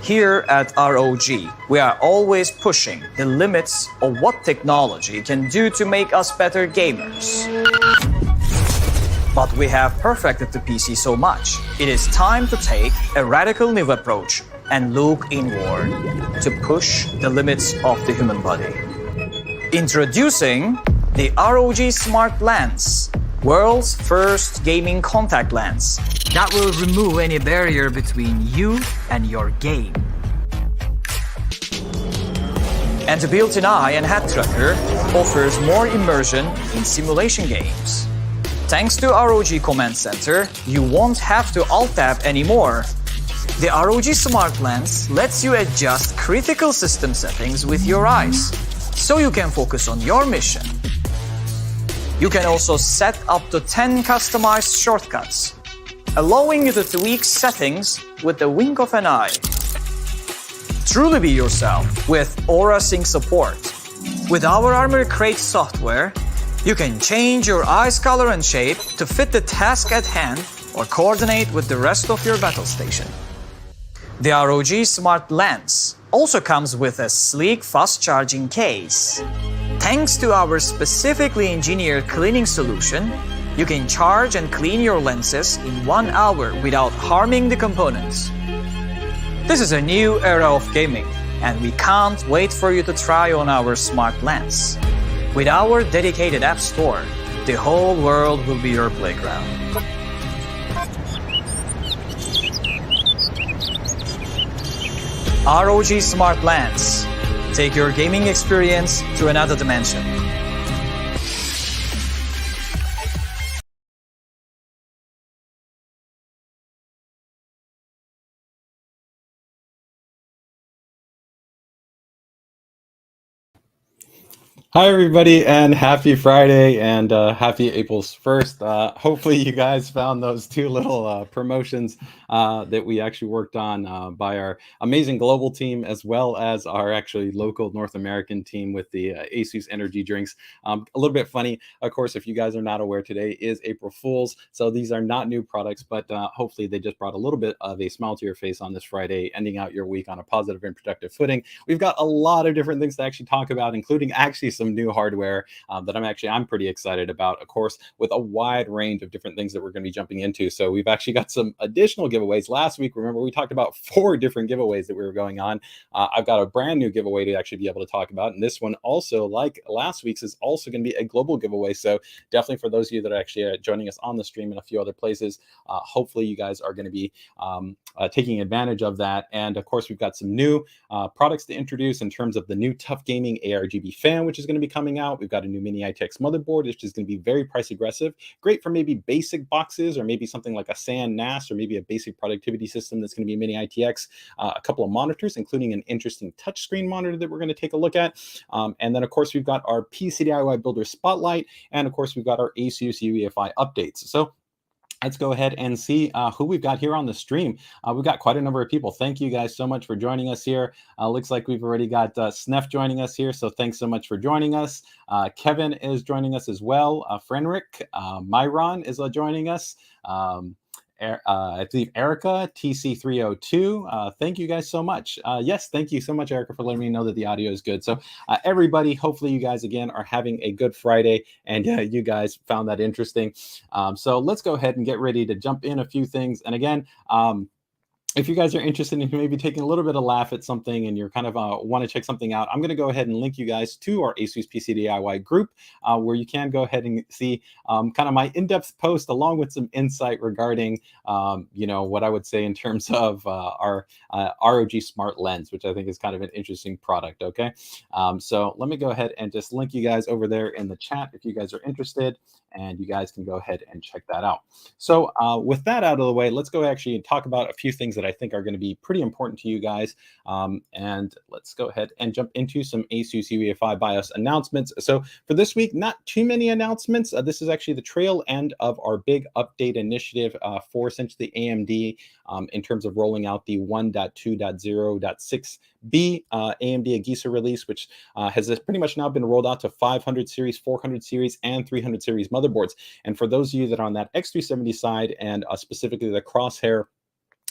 Here at ROG, we are always pushing the limits of what technology can do to make us better gamers. But we have perfected the PC so much, it is time to take a radical new approach and look inward to push the limits of the human body. Introducing the ROG Smart Lens, world's first gaming contact lens that will remove any barrier between you and your game. And the built-in eye and head tracker offers more immersion in simulation games. Thanks to ROG Command Center, you won't have to Alt-Tab anymore. The ROG Smart Lens lets you adjust critical system settings with your eyes, so you can focus on your mission. You can also set up to 10 customized shortcuts, allowing you to tweak settings with the wink of an eye. Truly be yourself with Aura Sync support. With our Armor Crate software, you can change your eye's color and shape to fit the task at hand or coordinate with the rest of your battle station. The ROG Smart Lens also comes with a sleek fast-charging case. Thanks to our specifically engineered cleaning solution, you can charge and clean your lenses in 1 hour without harming the components. This is a new era of gaming, and we can't wait for you to try on our Smart Lens. With our dedicated app store, the whole world will be your playground. ROG Smart Lens. Take your gaming experience to another dimension. Hi, everybody, and happy Friday and happy April 1st. Hopefully you guys found those two little promotions that we actually worked on by our amazing global team, as well as our actually local North American team with the ASUS Energy drinks. A little bit funny, of course, if you guys are not aware, today is April Fool's, so these are not new products, but hopefully they just brought a little bit of a smile to your face on this Friday, ending out your week on a positive and productive footing. We've got a lot of different things to actually talk about, including actually some new hardware that I'm pretty excited about, of course, with a wide range of different things that we're going to be jumping into. So we've actually got some additional giveaways. Last week, remember, we talked about 4 different giveaways that we were going on. I've got a brand new giveaway to actually be able to talk about, and this one also, like last week's, is also going to be a global giveaway. So definitely for those of you that are actually joining us on the stream and a few other places, hopefully you guys are going to be taking advantage of that. And of course, we've got some new products to introduce in terms of the new TUF Gaming ARGB fan, which is going to be coming out. We've got a new mini ITX motherboard, which is going to be very price aggressive. Great for maybe basic boxes, or maybe something like a SAN NAS, or maybe a basic productivity system that's going to be mini ITX. A couple of monitors, including an interesting touchscreen monitor that we're going to take a look at. And then, of course, we've got our PCDIY Builder Spotlight. And, of course, we've got our ASUS UEFI updates. So let's go ahead and see who we've got here on the stream. We've got quite a number of people. Thank you guys so much for joining us here. Looks like we've already got Snef joining us here, so thanks so much for joining us. Kevin is joining us as well. Frenric, Myron is joining us. I believe Erica, TC302. Thank you guys so much. Yes, thank you so much, Erica, for letting me know that the audio is good. So everybody, hopefully you guys, again, are having a good Friday, and you guys found that interesting. So let's go ahead and get ready to jump in a few things. And again, if you guys are interested in maybe taking a little bit of laugh at something and you're kind of want to check something out, I'm going to go ahead and link you guys to our ASUS PCDIY group, where you can go ahead and see kind of my in-depth post along with some insight regarding, what I would say in terms of our ROG Smart Lens, which I think is kind of an interesting product. Okay, so let me go ahead and just link you guys over there in the chat if you guys are interested, and you guys can go ahead and check that out. So with that out of the way, let's go actually talk about a few things that I think are going to be pretty important to you guys. And let's go ahead and jump into some ASUS UEFI BIOS announcements. So for this week, not too many announcements. This is actually the trail end of our big update initiative for essentially AMD in terms of rolling out the 1.2.0.6b AMD AGISA release, which has pretty much now been rolled out to 500 series, 400 series, and 300 series motherboards. And for those of you that are on that X370 side, and specifically the Crosshair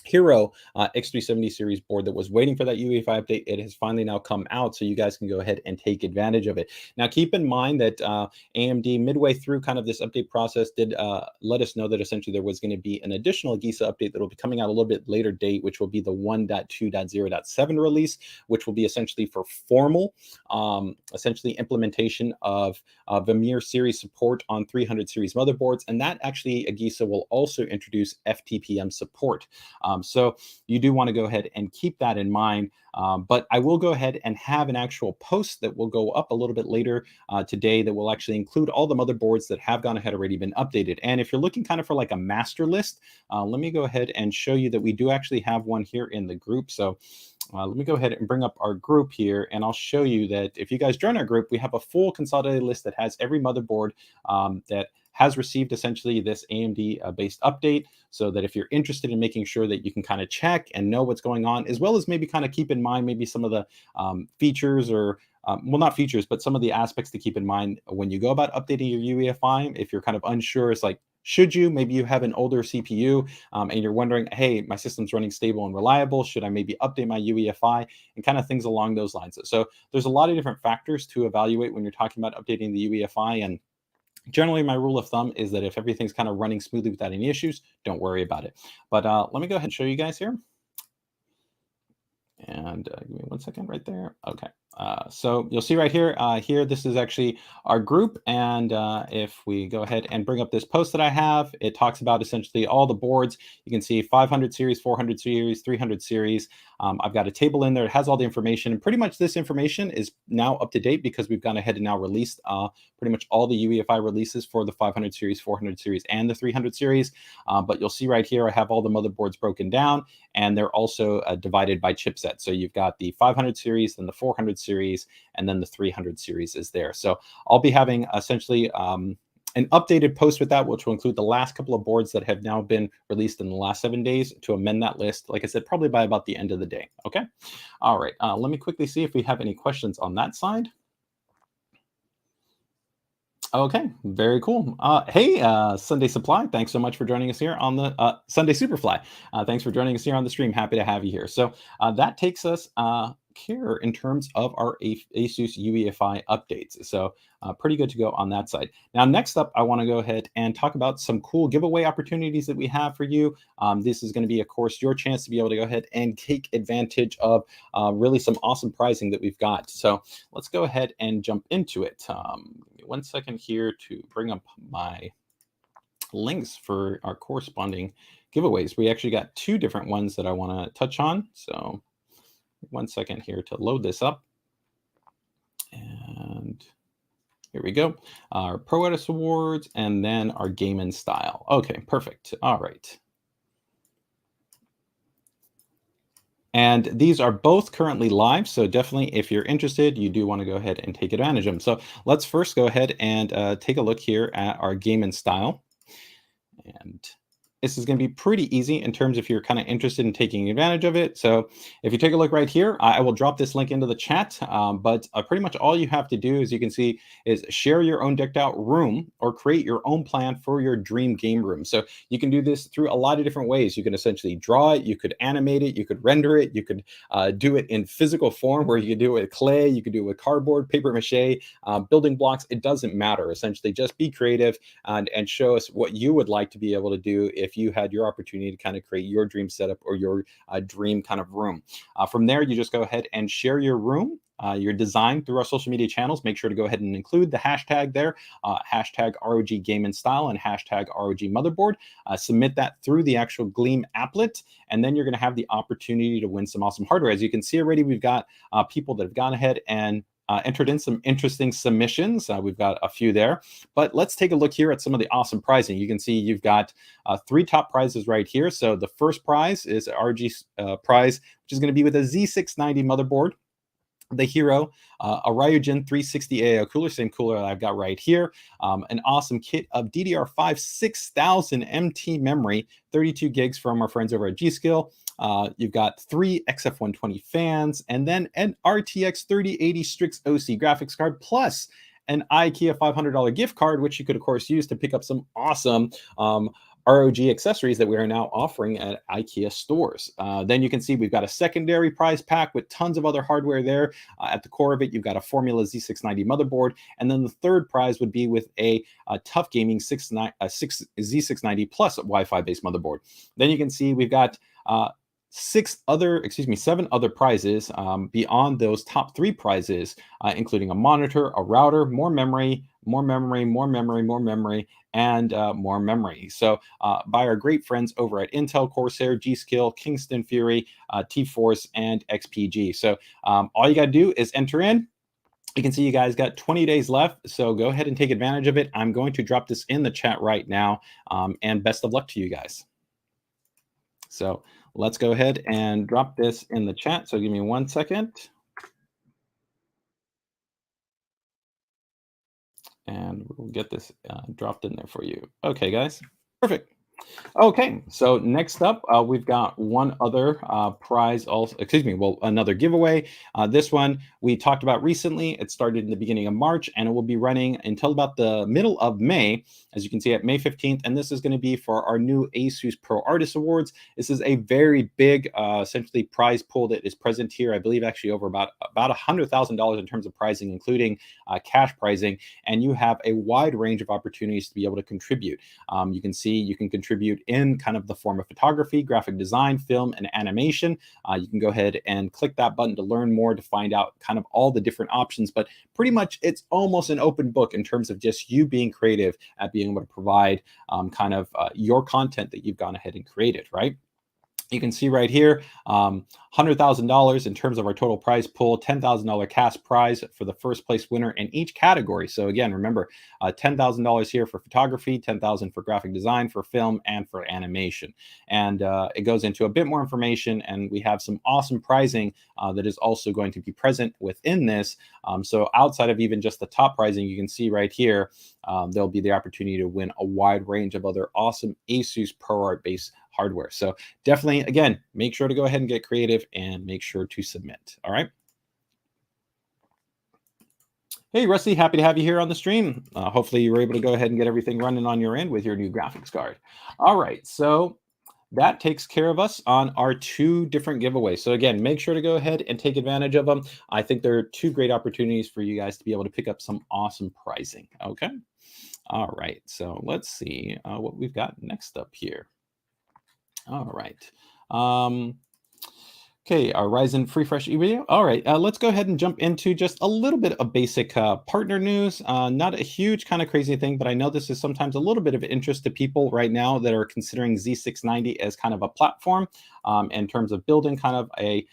Hero X370 series board that was waiting for that UEFI update. It has finally now come out, so you guys can go ahead and take advantage of it. Now, keep in mind that AMD, midway through kind of this update process, did let us know that essentially there was going to be an additional GISA update that will be coming out a little bit later date, which will be the 1.2.0.7 release, which will be essentially for formal, essentially implementation of Vermeer series support on 300 series motherboards. And that actually, GISA will also introduce FTPM support. So you do want to go ahead and keep that in mind. But I will go ahead and have an actual post that will go up a little bit later today that will actually include all the motherboards that have gone ahead already been updated. And if you're looking kind of for like a master list, let me go ahead and show you that we do actually have one here in the group. So let me go ahead and bring up our group here, and I'll show you that if you guys join our group, we have a full consolidated list that has every motherboard that has received essentially this AMD based update, so that if you're interested in making sure that you can kind of check and know what's going on, as well as maybe kind of keep in mind maybe some of the features or well, not features, but some of the aspects to keep in mind when you go about updating your UEFI. If you're kind of unsure, it's like, should you? Maybe you have an older CPU and you're wondering, hey, my system's running stable and reliable. Should I maybe update my UEFI? And kind of things along those lines. So there's a lot of different factors to evaluate when you're talking about updating the UEFI. And generally, my rule of thumb is that if everything's kind of running smoothly without any issues, don't worry about it. But let me go ahead and show you guys here. And give me 1 second right there. Okay. So you'll see right here, this is actually our group. And if we go ahead and bring up this post that I have, it talks about essentially all the boards. You can see 500 series, 400 series, 300 series. I've got a table in there. It has all the information. And pretty much this information is now up to date because we've gone ahead and now released pretty much all the UEFI releases for the 500 series, 400 series, and the 300 series. But you'll see right here, I have all the motherboards broken down, and they're also divided by chipset. So you've got the 500 series, then the 400 series, and then the 300 series is there. So I'll be having essentially an updated post with that, which will include the last couple of boards that have now been released in the last 7 days to amend that list. Like I said, probably by about the end of the day. Okay. All right. Let me quickly see if we have any questions on that side. Okay, very cool. Hey, Sunday Supply, thanks so much for joining us here on the Sunday Superfly. Thanks for joining us here on the stream. Happy to have you here. So that takes us here in terms of our ASUS UEFI updates. So pretty good to go on that side. Now, next up, I want to go ahead and talk about some cool giveaway opportunities that we have for you. This is going to be, of course, your chance to be able to go ahead and take advantage of really some awesome pricing that we've got. So let's go ahead and jump into it. Give me 1 second here to bring up my links for our corresponding giveaways. We actually got 2 different ones that I want to touch on. So 1 second here to load this up. And here we go. Our Pro Edis Awards and then our Game in Style. Okay, perfect. All right. And these are both currently live. So definitely, if you're interested, you do want to go ahead and take advantage of them. So let's first go ahead and take a look here at our Game in Style. And this is going to be pretty easy in terms if you're kind of interested in taking advantage of it. So if you take a look right here, I will drop this link into the chat. But pretty much all you have to do, as you can see, is share your own decked out room or create your own plan for your dream game room. So you can do this through a lot of different ways. You can essentially draw it, you could animate it, you could render it, you could do it in physical form where you could do it with clay, you could do it with cardboard, paper mache, building blocks. It doesn't matter. Essentially, just be creative and show us what you would like to be able to do if you had your opportunity to kind of create your dream setup or your dream kind of room. From there, you just go ahead and share your room, your design through our social media channels. Make sure to go ahead and include the hashtag there, hashtag ROG Game in Style and hashtag ROG Motherboard. Submit that through the actual Gleam applet, and then you're going to have the opportunity to win some awesome hardware. As you can see already, we've got people that have gone ahead and entered in some interesting submissions. We've got a few there, but let's take a look here at some of the awesome pricing. You can see you've got 3 top prizes right here. So the first prize is RG prize, which is going to be with a Z690 motherboard, the Hero, a Ryujin 360 AO cooler, same cooler that I've got right here, an awesome kit of DDR5 6000 MT memory, 32 gigs from our friends over at G-Skill. You've got 3 XF120 fans, and then an RTX 3080 Strix OC graphics card, plus an IKEA $500 gift card, which you could, of course, use to pick up some awesome ROG accessories that we are now offering at IKEA stores. Then you can see we've got a secondary prize pack with tons of other hardware there. At the core of it, you've got a Formula Z690 motherboard, and then the third prize would be with a TUF Gaming Z690 plus Wi-Fi based motherboard. Then you can see we've got seven other prizes beyond those top 3 prizes, including a monitor, a router, more memory, more memory, more memory, more memory, and more memory. So by our great friends over at Intel, Corsair, G.Skill, Kingston Fury, T-Force, and XPG. So all you got to do is enter in. You can see you guys got 20 days left, so go ahead and take advantage of it. I'm going to drop this in the chat right now, and best of luck to you guys. So let's go ahead and drop this in the chat. So give me 1 second. And we'll get this dropped in there for you. Okay, guys. Perfect. Okay, so next up, we've got one other prize, also, another giveaway. This one we talked about recently. It started in the beginning of March, and it will be running until about the middle of May, as you can see at May 15th. And this is going to be for our new ASUS Pro Artist Awards. This is a very big, essentially, prize pool that is present here. I believe actually over about $100,000 in terms of pricing, including cash pricing. And you have a wide range of opportunities to be able to contribute. You can see you can contribute in kind of the form of photography, graphic design, film, and animation. You can go ahead and click that button to learn more, to find out kind of all the different options. But pretty much it's almost an open book in terms of just you being creative at being able to provide your content that you've gone ahead and created, right? You can see right here, $100,000 in terms of our total prize pool, $10,000 cash prize for the first place winner in each category. So again, remember, $10,000 here for photography, $10,000 for graphic design, for film, and for animation. And it goes into a bit more information, and we have some awesome pricing that is also going to be present within this. So outside of even just the top pricing, you can see right here, there'll be the opportunity to win a wide range of other awesome ASUS ProArt-based hardware. So definitely, again, make sure to go ahead and get creative and make sure to submit. All right. Hey, Rusty, happy to have you here on the stream. Hopefully you were able to go ahead and get everything running on your end with your new graphics card. All right. So that takes care of us on our 2 different giveaways. So again, make sure to go ahead and take advantage of them. I think there are 2 great opportunities for you guys to be able to pick up some awesome pricing. Okay. All right. So let's see what we've got next up here. All right. Okay, our Ryzen Refresh video. All right, let's go ahead and jump into just a little bit of basic partner news. Not a huge kind of crazy thing, but I know this is sometimes a little bit of interest to people right now that are considering Z690 as kind of a platform in terms of building kind of a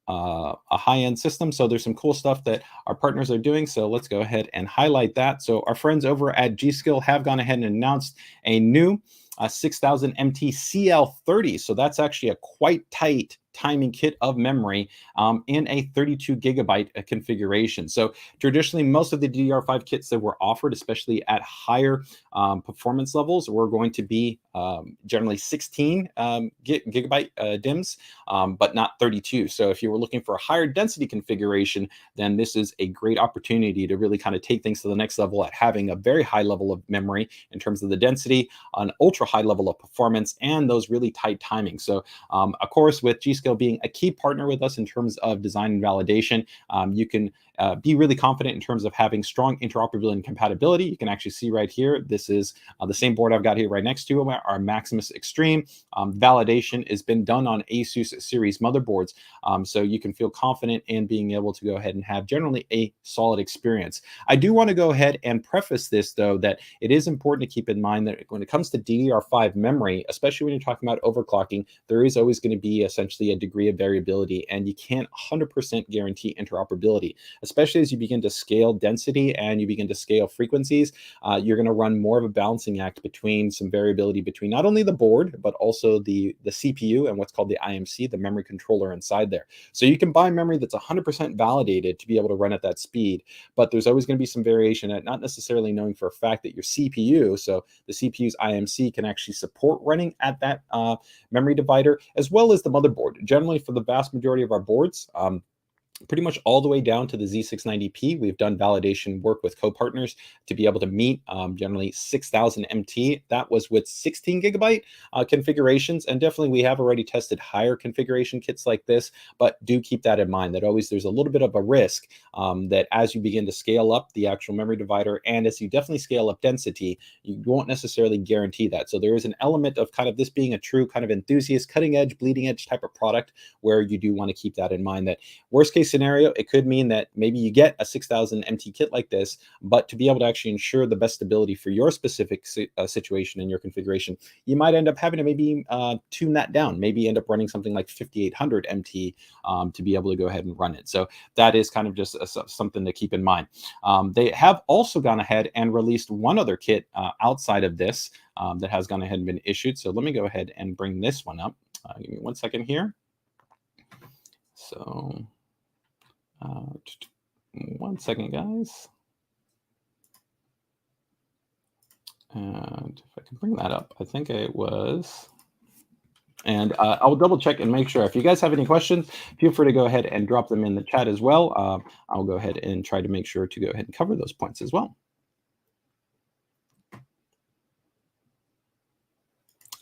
high-end system. So there's some cool stuff that our partners are doing. So let's go ahead and highlight that. So our friends over at G.Skill have gone ahead and announced a new 6000 MT CL30. So that's actually a quite tight timing kit of memory in a 32 gigabyte configuration. So traditionally, most of the DDR5 kits that were offered, especially at higher performance levels, were going to be generally 16 gigabyte DIMMs, but not 32. So if you were looking for a higher density configuration, then this is a great opportunity to really kind of take things to the next level at having a very high level of memory in terms of the density, an ultra high level of performance, and those really tight timings. So of course, with G.Skill being a key partner with us in terms of design and validation, you can be really confident in terms of having strong interoperability and compatibility. You can actually see right here, this is the same board I've got here right next to our Maximus Extreme. Validation has been done on ASUS series motherboards, so you can feel confident in being able to go ahead and have generally a solid experience. I do want to go ahead and preface this, though, that it is important to keep in mind that when it comes to DDR5 memory, especially when you're talking about overclocking, there is always going to be essentially a degree of variability, and you can't 100% guarantee interoperability, especially as you begin to scale density and you begin to scale frequencies. You're going to run more of a balancing act between some variability between not only the board, but also the CPU and what's called the IMC, the memory controller inside there. So you can buy memory that's 100% validated to be able to run at that speed, but there's always going to be some variation at not necessarily knowing for a fact that your CPU, so the CPU's IMC, can actually support running at that memory divider, as well as the motherboard. Generally, for the vast majority of our boards, pretty much all the way down to the Z690P. We've done validation work with co-partners to be able to meet generally 6,000 MT. That was with 16 gigabyte configurations. And definitely we have already tested higher configuration kits like this, but do keep that in mind that always there's a little bit of a risk that as you begin to scale up the actual memory divider and as you definitely scale up density, you won't necessarily guarantee that. So there is an element of kind of this being a true kind of enthusiast, cutting edge, bleeding edge type of product where you do want to keep that in mind that worst case scenario, it could mean that maybe you get a 6,000 MT kit like this, but to be able to actually ensure the best stability for your specific situation and your configuration, you might end up having to maybe tune that down, maybe end up running something like 5,800 MT to be able to go ahead and run it. So that is kind of just something to keep in mind. They have also gone ahead and released one other kit outside of this that has gone ahead and been issued. So let me go ahead and bring this one up. Give me 1 second here. So 1 second, guys. And if I can bring that up, I think it was. And I'll double check and make sure. If you guys have any questions, feel free to go ahead and drop them in the chat as well. I'll go ahead and try to make sure to go ahead and cover those points as well.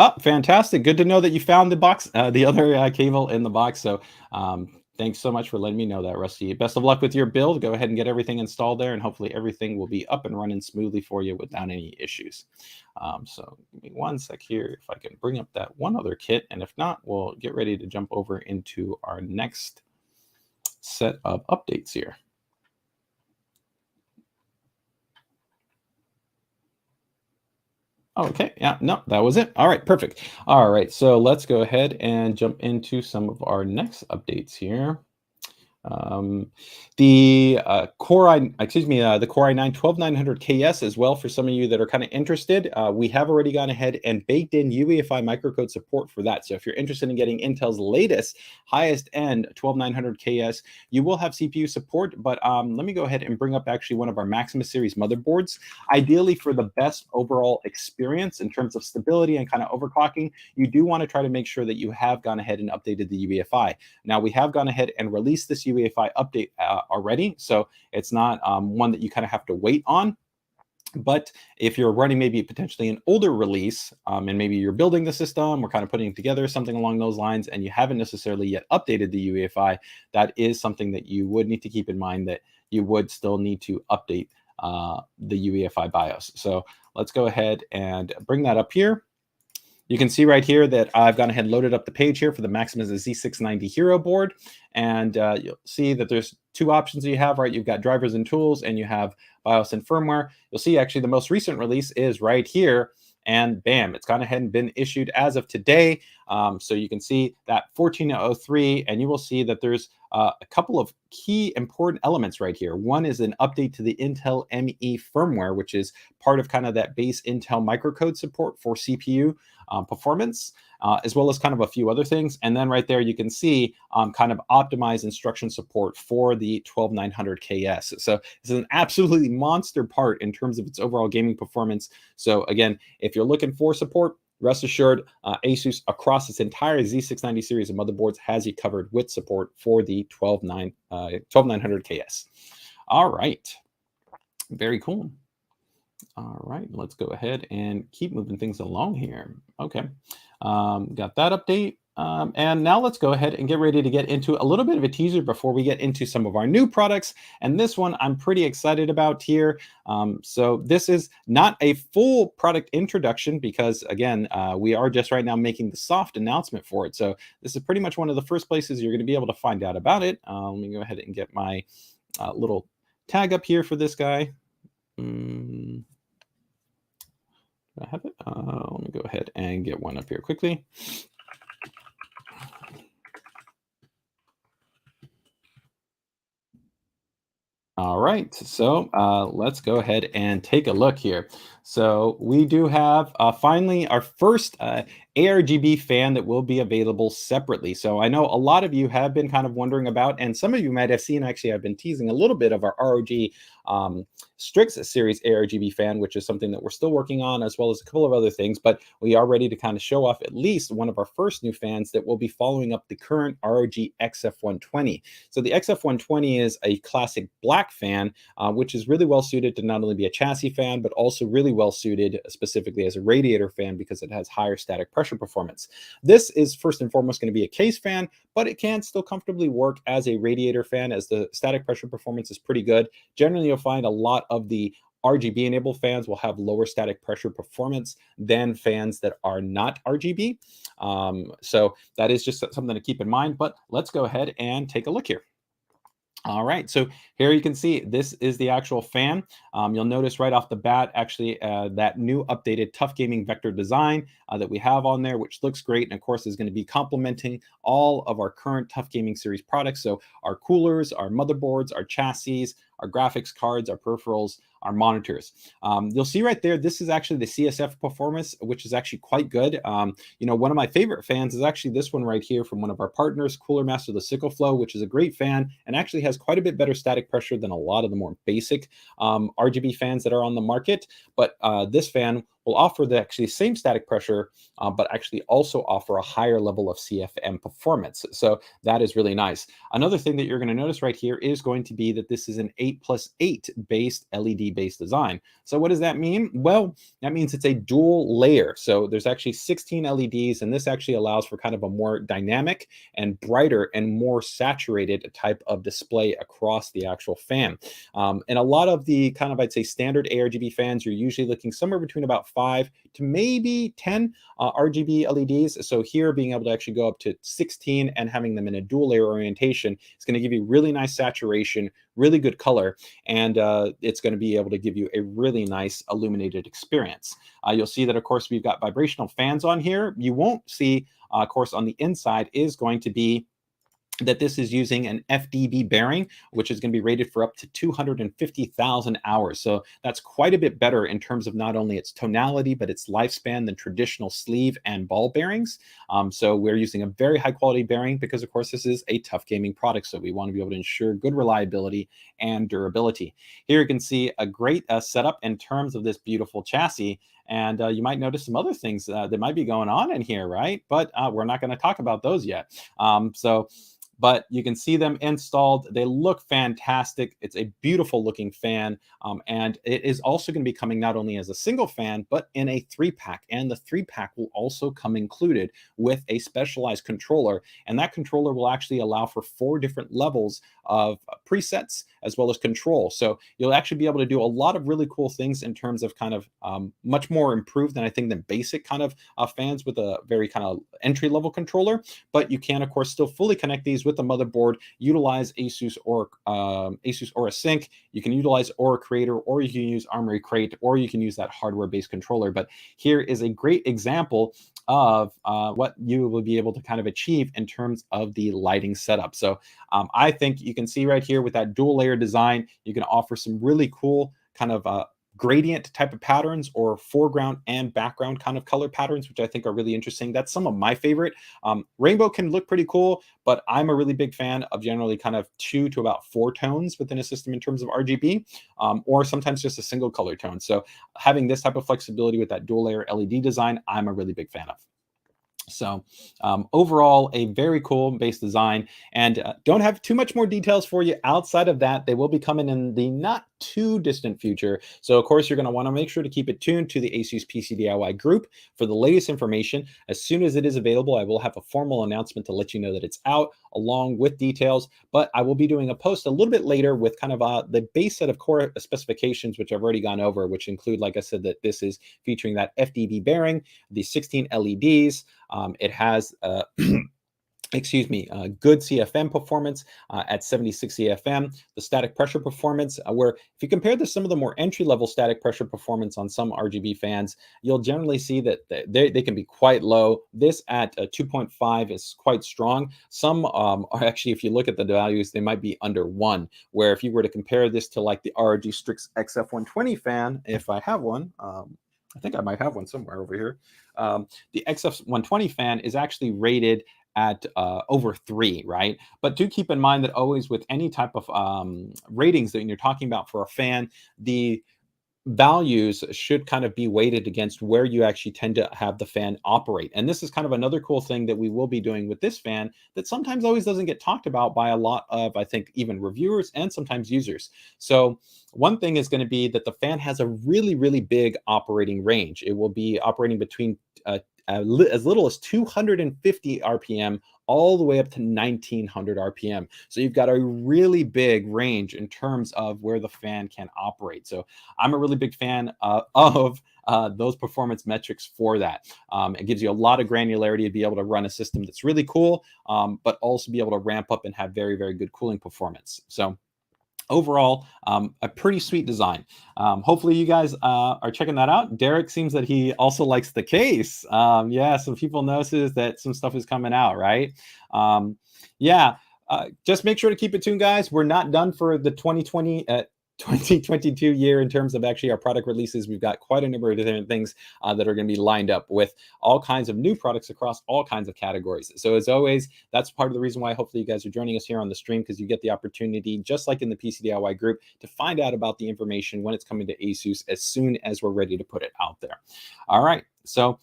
Oh, fantastic. Good to know that you found the box, the other cable in the box. So thanks so much for letting me know that, Rusty. Best of luck with your build. Go ahead and get everything installed there, and hopefully everything will be up and running smoothly for you without any issues. So give me 1 sec here if I can bring up that one other kit, and if not, we'll get ready to jump over into our next set of updates here. Okay, yeah, no, that was it. All right, perfect. All right, so let's go ahead and jump into some of our next updates here. The Core i9 12900KS as well. For some of you that are kind of interested, we have already gone ahead and baked in UEFI microcode support for that. So if you're interested in getting Intel's latest highest end 12900KS, you will have CPU support. But let me go ahead and bring up actually one of our Maximus series motherboards. Ideally, for the best overall experience in terms of stability and kind of overclocking, you do want to try to make sure that you have gone ahead and updated the UEFI. Now we have gone ahead and released this UEFI update already, so it's not one that you kind of have to wait on. But if you're running maybe potentially an older release and maybe you're building the system or kind of putting together something along those lines and you haven't necessarily yet updated the UEFI, that is something that you would need to keep in mind that you would still need to update the UEFI BIOS. So let's go ahead and bring that up here. You can see right here that I've gone ahead and loaded up the page here for the Maximus Z690 Hero board. And you'll see that there's two options you have, right? You've got drivers and tools, and you have BIOS and firmware. You'll see actually the most recent release is right here. And bam, it's gone ahead and been issued as of today. So you can see that 1403, and you will see that there's a couple of key important elements right here. One is an update to the Intel ME firmware, which is part of kind of that base Intel microcode support for CPU performance, as well as kind of a few other things. And then right there, you can see kind of optimized instruction support for the 12900KS. So this is an absolutely monster part in terms of its overall gaming performance. So again, if you're looking for support, rest assured, ASUS across its entire Z690 series of motherboards has you covered with support for the 12900KS. All right, very cool. All right, let's go ahead and keep moving things along here. Okay, got that update. And now let's go ahead and get ready to get into a little bit of a teaser before we get into some of our new products. And this one I'm pretty excited about here. So this is not a full product introduction because, again, we are just right now making the soft announcement for it. So this is pretty much one of the first places you're going to be able to find out about it. Let me go ahead and get my little tag up here for this guy. I have it. Let me go ahead and get one up here quickly. All right, so let's go ahead and take a look here. So we do have finally our first ARGB fan that will be available separately. So I know a lot of you have been kind of wondering about, and some of you might have seen, actually, I've been teasing a little bit of our ROG Strix series ARGB fan, which is something that we're still working on, as well as a couple of other things, but we are ready to kind of show off at least one of our first new fans that will be following up the current ROG XF120. So the XF120 is a classic black fan, which is really well suited to not only be a chassis fan, but also really well suited specifically as a radiator fan because it has higher static pressure performance. This is first and foremost going to be a case fan, but it can still comfortably work as a radiator fan as the static pressure performance is pretty good. Generally, you'll find a lot of the RGB enabled fans will have lower static pressure performance than fans that are not RGB. So that is just something to keep in mind, but let's go ahead and take a look here. All right, so here you can see this is the actual fan. You'll notice right off the bat, actually, that new updated TUF Gaming vector design that we have on there, which looks great, and of course is going to be complementing all of our current TUF Gaming series products. So our coolers, our motherboards, our chassis, our graphics cards, our peripherals, our monitors. You'll see right there, this is actually the CSF performance, which is actually quite good. You know, one of my favorite fans is actually this one right here from one of our partners, Cooler Master, the Sickle Flow, which is a great fan and actually has quite a bit better static pressure than a lot of the more basic RGB fans that are on the market. But this fan will offer the actually same static pressure, but actually also offer a higher level of CFM performance. So that is really nice. Another thing that you're going to notice right here is going to be that this is an 8+8 based LED based design. So what does that mean? Well, that means it's a dual layer. So there's actually 16 LEDs, and this actually allows for kind of a more dynamic and brighter and more saturated type of display across the actual fan. And a lot of the kind of, I'd say, standard ARGB fans, you're usually looking somewhere between about 5 to maybe 10 RGB LEDs. So here, being able to actually go up to 16 and having them in a dual layer orientation is going to give you really nice saturation, really good color, and it's going to be able to give you a really nice illuminated experience. You'll see that, of course, we've got vibrational fans on here. You won't see, of course, on the inside is going to be that this is using an FDB bearing, which is going to be rated for up to 250,000 hours. So that's quite a bit better in terms of not only its tonality, but its lifespan than traditional sleeve and ball bearings. So we're using a very high quality bearing because, of course, this is a TUF Gaming product. So we want to be able to ensure good reliability and durability. Here you can see a great setup in terms of this beautiful chassis. And you might notice some other things that might be going on in here, right? But we're not going to talk about those yet. But you can see them installed. They look fantastic. It's a beautiful looking fan. And it is also going to be coming not only as a single fan, but in a 3-pack. And the 3-pack will also come included with a specialized controller. And that controller will actually allow for 4 different levels of presets as well as control. So you'll actually be able to do a lot of really cool things in terms of kind of much more improved than I think than basic kind of fans with a very kind of entry level controller. But you can, of course, still fully connect these with the motherboard, utilize ASUS or Aura Sync. You can utilize Aura Creator, or you can use Armory Crate, or you can use that hardware-based controller. But here is a great example of what you will be able to kind of achieve in terms of the lighting setup. So I think you can see right here with that dual layer design, you can offer some really cool kind of gradient type of patterns, or foreground and background kind of color patterns, which I think are really interesting. That's some of my favorite. Rainbow can look pretty cool, but I'm a really big fan of generally kind of 2 to about 4 tones within a system in terms of RGB, or sometimes just a single color tone. So having this type of flexibility with that dual layer LED design, I'm a really big fan of. So overall, a very cool base design, and don't have too much more details for you outside of that. They will be coming in the not too distant future. So of course, you're going to want to make sure to keep it tuned to the ASUS PCDIY group for the latest information. As soon as it is available, I will have a formal announcement to let you know that it's out, along with details. But I will be doing a post a little bit later with kind of the base set of core specifications, which I've already gone over, which include, like I said, that this is featuring that FDB bearing, the 16 LEDs. It has good CFM performance at 76 CFM, the static pressure performance, where if you compare to some of the more entry-level static pressure performance on some RGB fans, you'll generally see that they can be quite low. This at 2.5 is quite strong. Some are actually, if you look at the values, they might be under 1, where if you were to compare this to like the ROG Strix XF120 fan, if I have one, I think I might have one somewhere over here. The XF120 fan is actually rated at over 3, right? But do keep in mind that always with any type of ratings that you're talking about for a fan, the values should kind of be weighted against where you actually tend to have the fan operate. And this is kind of another cool thing that we will be doing with this fan that sometimes always doesn't get talked about by a lot of, I think, even reviewers and sometimes users. So one thing is going to be that the fan has a really, really big operating range. It will be operating between as little as 250 RPM all the way up to 1900 RPM. So you've got a really big range in terms of where the fan can operate. So I'm a really big fan of those performance metrics for that. It gives you a lot of granularity to be able to run a system that's really cool, but also be able to ramp up and have very, very good cooling performance. So overall, a pretty sweet design. Hopefully you guys are checking that out. Derek seems that he also likes the case. Yeah, some people notice that some stuff is coming out, right? Yeah, just make sure to keep it tuned, guys. We're not done for the 2022 year in terms of actually our product releases. We've got quite a number of different things that are going to be lined up with all kinds of new products across all kinds of categories. So as always, that's part of the reason why hopefully you guys are joining us here on the stream, because you get the opportunity, just like in the PCDIY group, to find out about the information when it's coming to ASUS as soon as we're ready to put it out there. All right. So,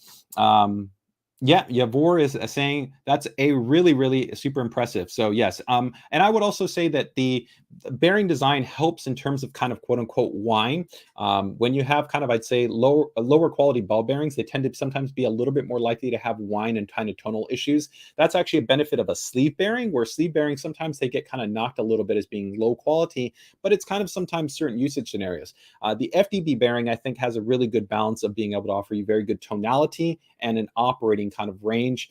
yeah, Yavor is saying that's a really, really super impressive. So yes, and I would also say that the bearing design helps in terms of kind of quote unquote whine. When you have kind of, I'd say, lower quality ball bearings, they tend to sometimes be a little bit more likely to have whine and kind of tonal issues. That's actually a benefit of a sleeve bearing, where sleeve bearings sometimes they get kind of knocked a little bit as being low quality, but it's kind of sometimes certain usage scenarios. The FDB bearing, I think, has a really good balance of being able to offer you very good tonality and an operating kind of range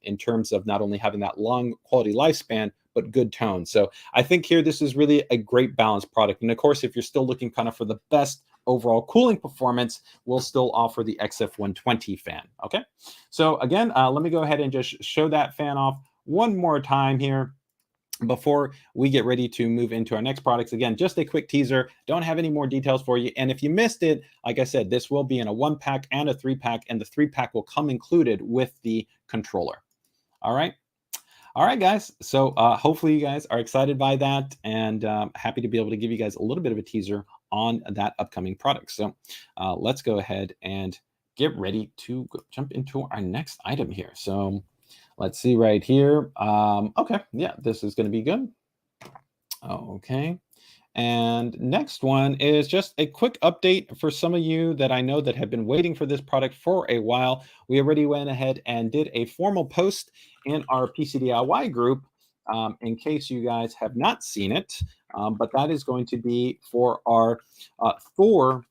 in terms of not only having that long quality lifespan, but good tone. So I think here this is really a great balanced product. And of course, if you're still looking kind of for the best overall cooling performance, we'll still offer the XF120 fan. Okay. So again, let me go ahead and just show that fan off one more time here before we get ready to move into our next products. Again, just a quick teaser. Don't have any more details for you. And if you missed it, like I said, this will be in a 1-pack and a 3-pack, and the 3-pack will come included with the controller. All right. All right, guys. So hopefully you guys are excited by that, and happy to be able to give you guys a little bit of a teaser on that upcoming product. So let's go ahead and get ready to jump into our next item here. So let's see right here. Okay, yeah, this is going to be good. Okay. And next one is just a quick update for some of you that I know that have been waiting for this product for a while. We already went ahead and did a formal post in our PCDIY group in case you guys have not seen it. But that is going to be for our Thor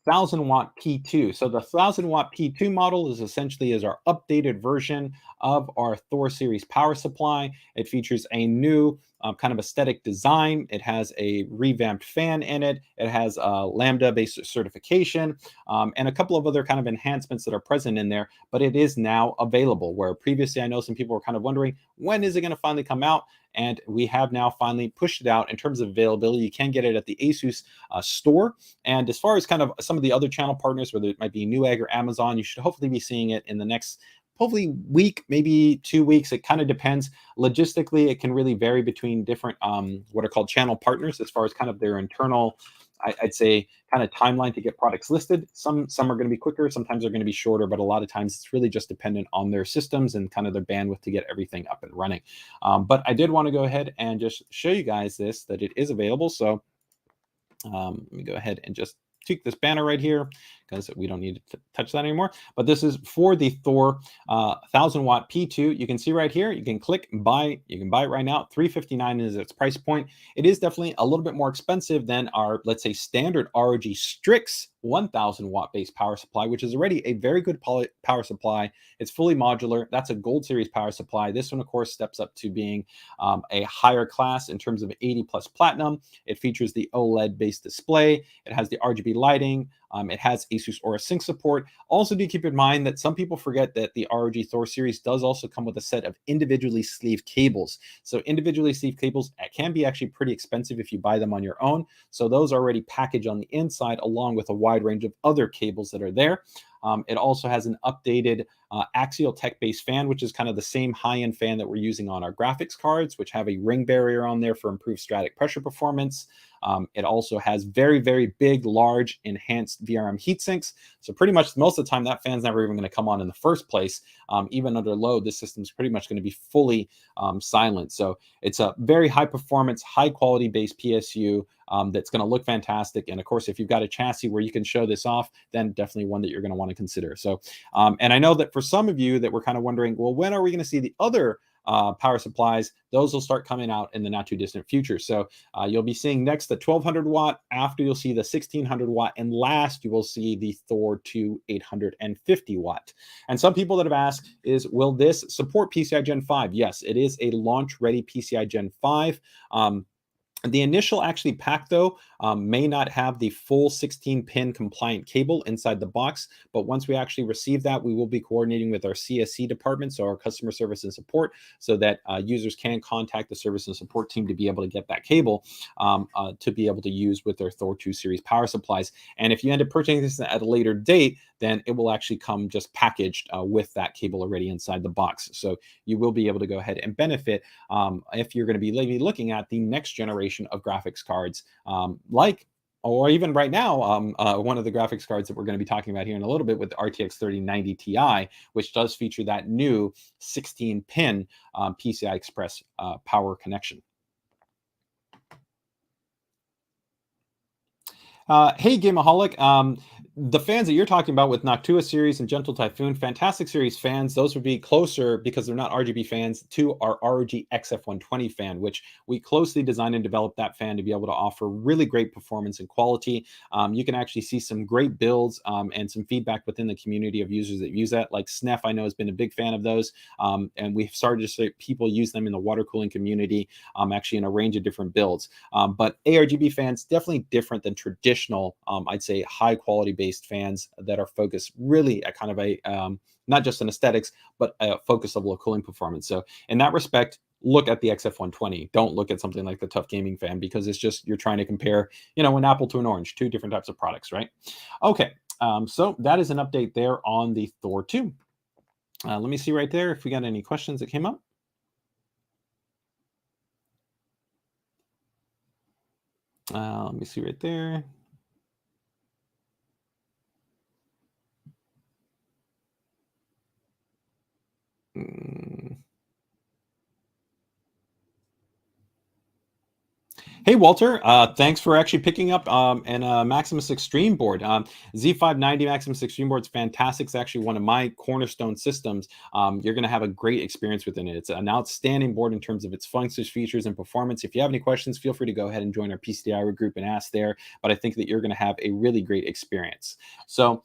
1000-watt P2. So the 1000-watt P2 model is essentially our updated version of our Thor series power supply. It features a new kind of aesthetic design. It has a revamped fan in it. It has a Lambda-based certification and a couple of other kind of enhancements that are present in there, but it is now available, where previously I know some people were kind of wondering, when is it going to finally come out? And we have now finally pushed it out in terms of availability. You can get it at the ASUS store. And as far as kind of some of the other channel partners, whether it might be Newegg or Amazon, you should hopefully be seeing it in the next hopefully week, maybe 2 weeks. It kind of depends. Logistically, it can really vary between different what are called channel partners as far as kind of their internal, I'd say, kind of timeline to get products listed. Some are going to be quicker, sometimes they're going to be shorter, but a lot of times it's really just dependent on their systems and kind of their bandwidth to get everything up and running. But I did want to go ahead and just show you guys this, that it is available. So let me go ahead and just tweak this banner right here because we don't need to touch that anymore. But this is for the Thor 1000-watt P2. You can see right here, you can click buy. You can buy it right now. $359 is its price point. It is definitely a little bit more expensive than our, let's say, standard ROG Strix 1000 watt base power supply, which is already a very good power supply. It's fully modular. That's a gold series power supply. This one, of course, steps up to being a higher class in terms of 80 plus platinum. It features the OLED based display. It has the RGB lighting. It has ASUS Aura Sync support. Also, do keep in mind that some people forget that the ROG Thor series does also come with a set of individually sleeved cables. So individually sleeved cables can be actually pretty expensive if you buy them on your own. So those are already packaged on the inside along with a wide range of other cables that are there. It also has an updated axial tech-based fan, which is kind of the same high-end fan that we're using on our graphics cards, which have a ring barrier on there for improved static pressure performance. It also has very, very big, large, enhanced VRM heat sinks. So pretty much most of the time, that fan's never even going to come on in the first place. Even under load, this system is pretty much going to be fully silent. So it's a very high performance, high quality based PSU that's going to look fantastic. And of course, if you've got a chassis where you can show this off, then definitely one that you're going to want to consider. So, and I know that for some of you that were kind of wondering, well, when are we going to see the other power supplies? Those will start coming out in the not too distant future. So you'll be seeing next the 1200 watt, after you'll see the 1600 watt, and last you will see the Thor II 850 watt. And some people that have asked is, will this support PCI Gen 5? Yes, it is a launch ready PCI Gen 5. The initial actually pack though may not have the full 16-pin compliant cable inside the box, but once we actually receive that, we will be coordinating with our CSC department, so our customer service and support, so that users can contact the service and support team to be able to get that cable to be able to use with their Thor II series power supplies. And if you end up purchasing this at a later date, then it will actually come just packaged with that cable already inside the box. So you will be able to go ahead and benefit if you're going to be looking at the next generation of graphics cards, or even right now, one of the graphics cards that we're going to be talking about here in a little bit with the RTX 3090 Ti, which does feature that new 16-pin PCI Express power connection. Hey, Gameaholic. The fans that you're talking about with Noctua series and Gentle Typhoon, fantastic series fans. Those would be closer, because they're not RGB fans, to our ROG XF120 fan, which we closely designed and developed that fan to be able to offer really great performance and quality. You can actually see some great builds and some feedback within the community of users that use that. Like Sneff, I know, has been a big fan of those. And we've started to see people use them in the water cooling community, actually in a range of different builds. But ARGB fans, definitely different than traditional, I'd say, high quality based fans that are focused really at kind of a not just an aesthetics, but a focus level of cooling performance. So in that respect, look at the XF120. Don't look at something like the TUF Gaming fan, because it's just, you're trying to compare, an apple to an orange, two different types of products, right? Okay, so that is an update there on the Thor II. Let me see right there if we got any questions that came up. Let me see right there. Hey, Walter, thanks for actually picking up an Maximus Extreme board. Z590 Maximus Extreme board is fantastic. It's actually one of my cornerstone systems. You're going to have a great experience within it. It's an outstanding board in terms of its functions, features, and performance. If you have any questions, feel free to go ahead and join our PCDIY group and ask there. But I think that you're going to have a really great experience. So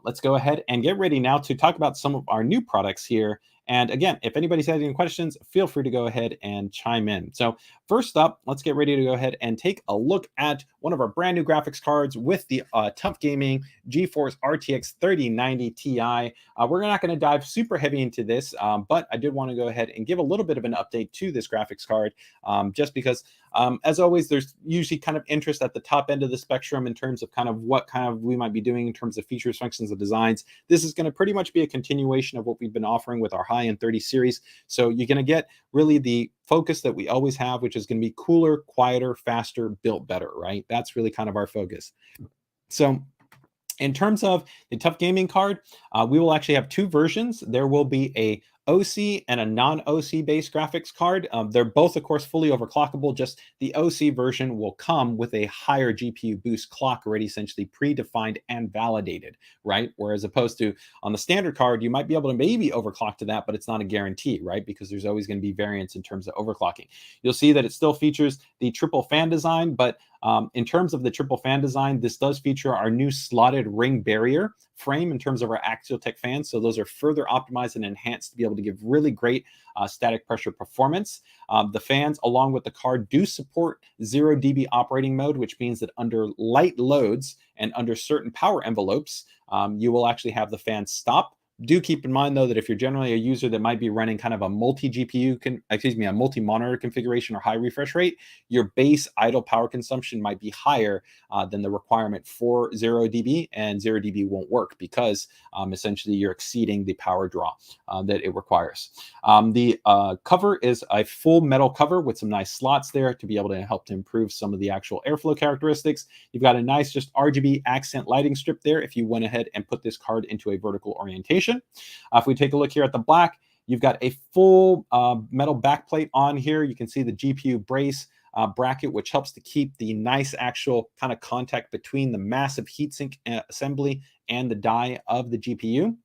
let's go ahead and get ready now to talk about some of our new products here. And again, if anybody's had any questions, feel free to go ahead and chime in. So first up, let's get ready to go ahead and take a look at one of our brand new graphics cards with the TUF Gaming GeForce RTX 3090 Ti. We're not going to dive super heavy into this, but I did want to go ahead and give a little bit of an update to this graphics card, just because, as always, there's usually kind of interest at the top end of the spectrum in terms of kind of what kind of we might be doing in terms of features, functions, and designs. This is going to pretty much be a continuation of what we've been offering with our high-end 30 series. So you're going to get really the focus that we always have, which is going to be cooler, quieter, faster, built better, right? That's really kind of our focus. So in terms of the TUF Gaming card, we will actually have two versions. There will be a OC and a non-OC based graphics card. They're both, of course, fully overclockable. Just the OC version will come with a higher GPU boost clock already essentially predefined and validated, right? Whereas opposed to on the standard card, you might be able to maybe overclock to that, but it's not a guarantee, right? Because there's always going to be variance in terms of overclocking. You'll see that it still features the triple fan design, but In terms of the triple fan design, this does feature our new slotted ring barrier frame in terms of our Axial Tech fans. So those are further optimized and enhanced to be able to give really great static pressure performance. The fans, along with the card, do support 0 dB operating mode, which means that under light loads and under certain power envelopes, you will actually have the fan stop. Do keep in mind, though, that if you're generally a user that might be running kind of a a multi-monitor configuration or high refresh rate, your base idle power consumption might be higher than the requirement for 0 dB, and 0 dB won't work because essentially you're exceeding the power draw that it requires. The cover is a full metal cover with some nice slots there to be able to help to improve some of the actual airflow characteristics. You've got a nice just RGB accent lighting strip there if you went ahead and put this card into a vertical orientation. If we take a look here at the back, you've got a full metal backplate on here. You can see the GPU brace bracket, which helps to keep the nice actual kind of contact between the massive heatsink assembly and the die of the GPU.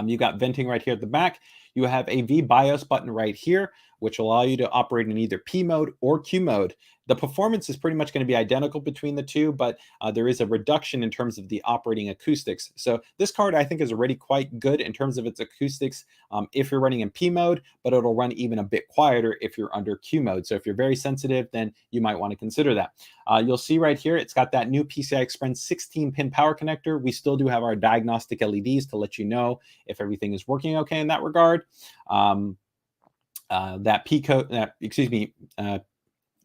You've got venting right here at the back. You have a VBIOS button right here, which will allow you to operate in either P mode or Q mode. The performance is pretty much going to be identical between the two, but there is a reduction in terms of the operating acoustics. So this card, I think, is already quite good in terms of its acoustics if you're running in P mode, but it'll run even a bit quieter if you're under Q mode. So if you're very sensitive, then you might want to consider that. You'll see right here, it's got that new PCI Express 16-pin power connector. We still do have our diagnostic LEDs to let you know if everything is working okay in that regard.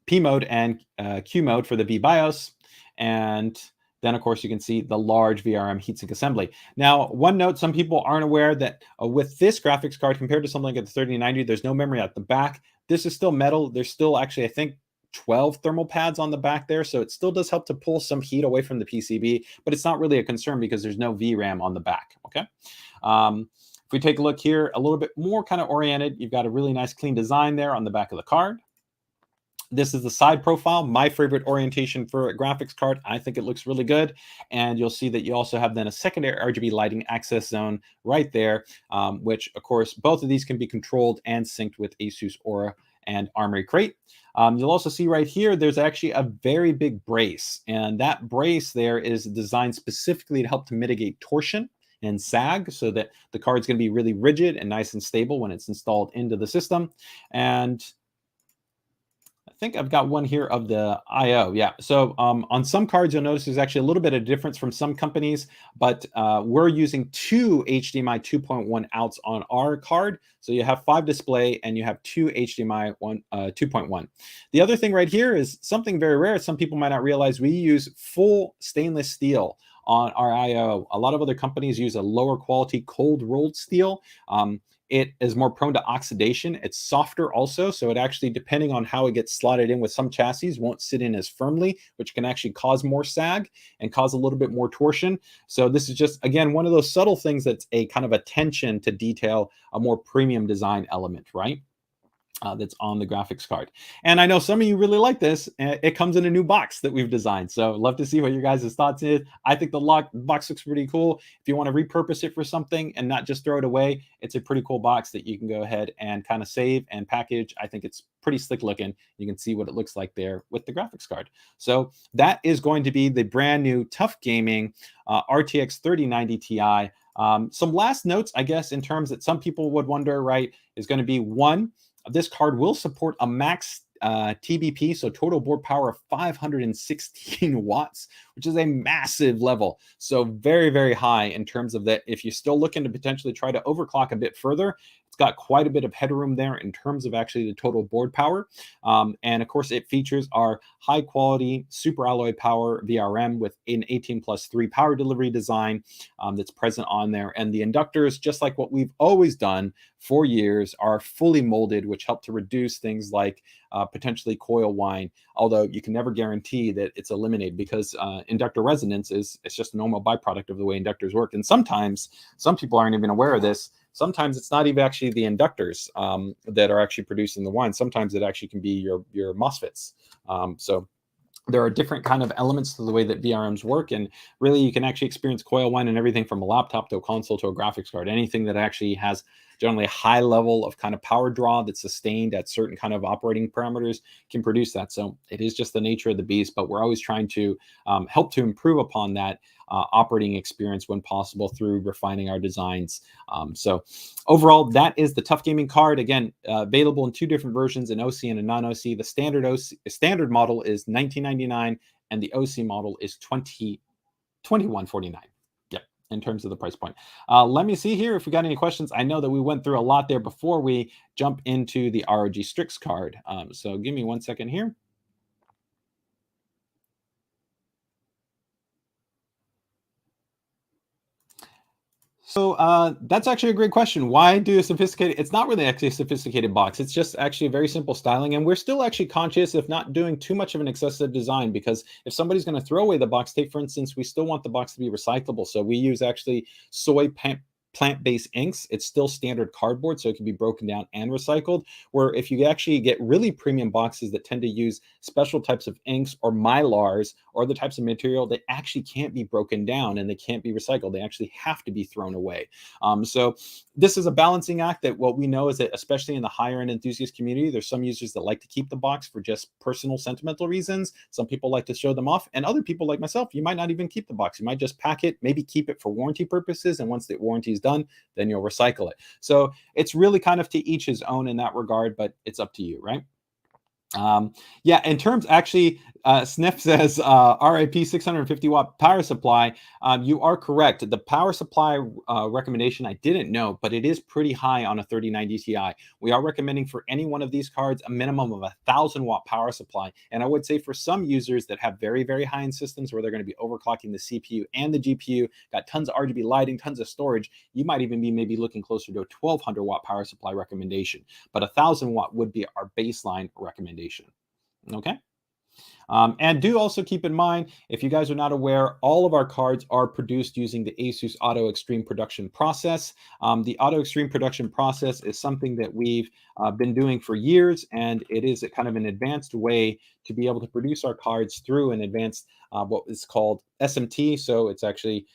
P mode and Q mode for the VBIOS, and then of course you can see the large VRM heatsink assembly. Now, one note, some people aren't aware that with this graphics card compared to something like the 3090, there's no memory at the back. This is still metal. There's still actually, I think, 12 thermal pads on the back there, so it still does help to pull some heat away from the PCB, but it's not really a concern because there's no VRAM on the back. Okay. If we take a look here, a little bit more kind of oriented, you've got a really nice clean design there on the back of the card. This is the side profile, my favorite orientation for a graphics card. I think it looks really good. And you'll see that you also have then a secondary RGB lighting access zone right there, which of course, both of these can be controlled and synced with ASUS Aura and Armory Crate. You'll also see right here, there's actually a very big brace. And that brace there is designed specifically to help to mitigate torsion and sag so that the card's going to be really rigid and nice and stable when it's installed into the system. And I think I've got one here of the I/O. Yeah. So on some cards, you'll notice there's actually a little bit of difference from some companies, but we're using 2 HDMI 2.1 outs on our card. So you have 5 display and you have 2 HDMI 2.1. The other thing right here is something very rare. Some people might not realize we use full stainless steel on our I/O. A lot of other companies use a lower quality cold rolled steel. It is more prone to oxidation. It's softer also, so it actually, depending on how it gets slotted in with some chassis, won't sit in as firmly, which can actually cause more sag and cause a little bit more torsion. So this is just, again, one of those subtle things that's a kind of attention to detail, a more premium design element, right? That's on the graphics card. And I know some of you really like this. It comes in a new box that we've designed. So love to see what your guys' thoughts is. I think the box looks pretty cool. If you want to repurpose it for something and not just throw it away, it's a pretty cool box that you can go ahead and kind of save and package. I think it's pretty slick looking. You can see what it looks like there with the graphics card. So that is going to be the brand new TUF Gaming RTX 3090 Ti. Some last notes, I guess, in terms that some people would wonder, right, is going to be one, this card will support a max TBP, so total board power of 516 watts, which is a massive level. So very, very high in terms of that. If you're still looking to potentially try to overclock a bit further, it's got quite a bit of headroom there in terms of actually the total board power. And of course, it features our high quality super alloy power VRM with an 18+3 power delivery design that's present on there. And the inductors, just like what we've always done for years, are fully molded, which help to reduce things like potentially coil whine, although you can never guarantee that it's eliminated because inductor resonance is just a normal byproduct of the way inductors work. And sometimes, some people aren't even aware of this, sometimes it's not even actually the inductors that are actually producing the whine. Sometimes it actually can be your MOSFETs. So there are different kind of elements to the way that VRMs work, and really you can actually experience coil whine and everything from a laptop to a console to a graphics card. Anything that actually has generally a high level of kind of power draw that's sustained at certain kind of operating parameters can produce that. So it is just the nature of the beast, but we're always trying to help to improve upon that operating experience when possible through refining our designs. So overall, that is the TUF Gaming card. Again, available in two different versions, an OC and a non-OC. The standard model is $19.99 and the OC model is $21.49. Yep, in terms of the price point. Let me see here if we got any questions. I know that we went through a lot there before we jump into the ROG Strix card. So give me 1 second here. So that's actually a great question. Why do a sophisticated? It's not really actually a sophisticated box. It's just actually a very simple styling. And we're still actually conscious of not doing too much of an excessive design, because if somebody's going to throw away the box, take for instance, we still want the box to be recyclable. So we use actually soy plant-based inks. It's still standard cardboard, so it can be broken down and recycled. Where if you actually get really premium boxes that tend to use special types of inks or mylars or the types of material that actually can't be broken down and they can't be recycled, they actually have to be thrown away. So this is a balancing act that what we know is that, especially in the higher end enthusiast community, there's some users that like to keep the box for just personal sentimental reasons. Some people like to show them off, and other people like myself, you might not even keep the box. You might just pack it, maybe keep it for warranty purposes, and once the warranty is done, then you'll recycle it. So it's really kind of to each his own in that regard, but it's up to you, right? Yeah, in terms, actually, Sniff says RIP 650 watt power supply. You are correct. The power supply recommendation I didn't know, but it is pretty high on a 3090 Ti. We are recommending for any one of these cards a minimum of 1,000 watt power supply. And I would say for some users that have very, very high end systems where they're going to be overclocking the CPU and the GPU, got tons of RGB lighting, tons of storage, you might even be maybe looking closer to a 1,200 watt power supply recommendation. But 1,000 watt would be our baseline recommendation. Okay. And do also keep in mind, if you guys are not aware, all of our cards are produced using the ASUS Auto Extreme production process. The Auto Extreme production process is something that we've been doing for years, and it is a kind of an advanced way to be able to produce our cards through an advanced what is called SMT. So it's actually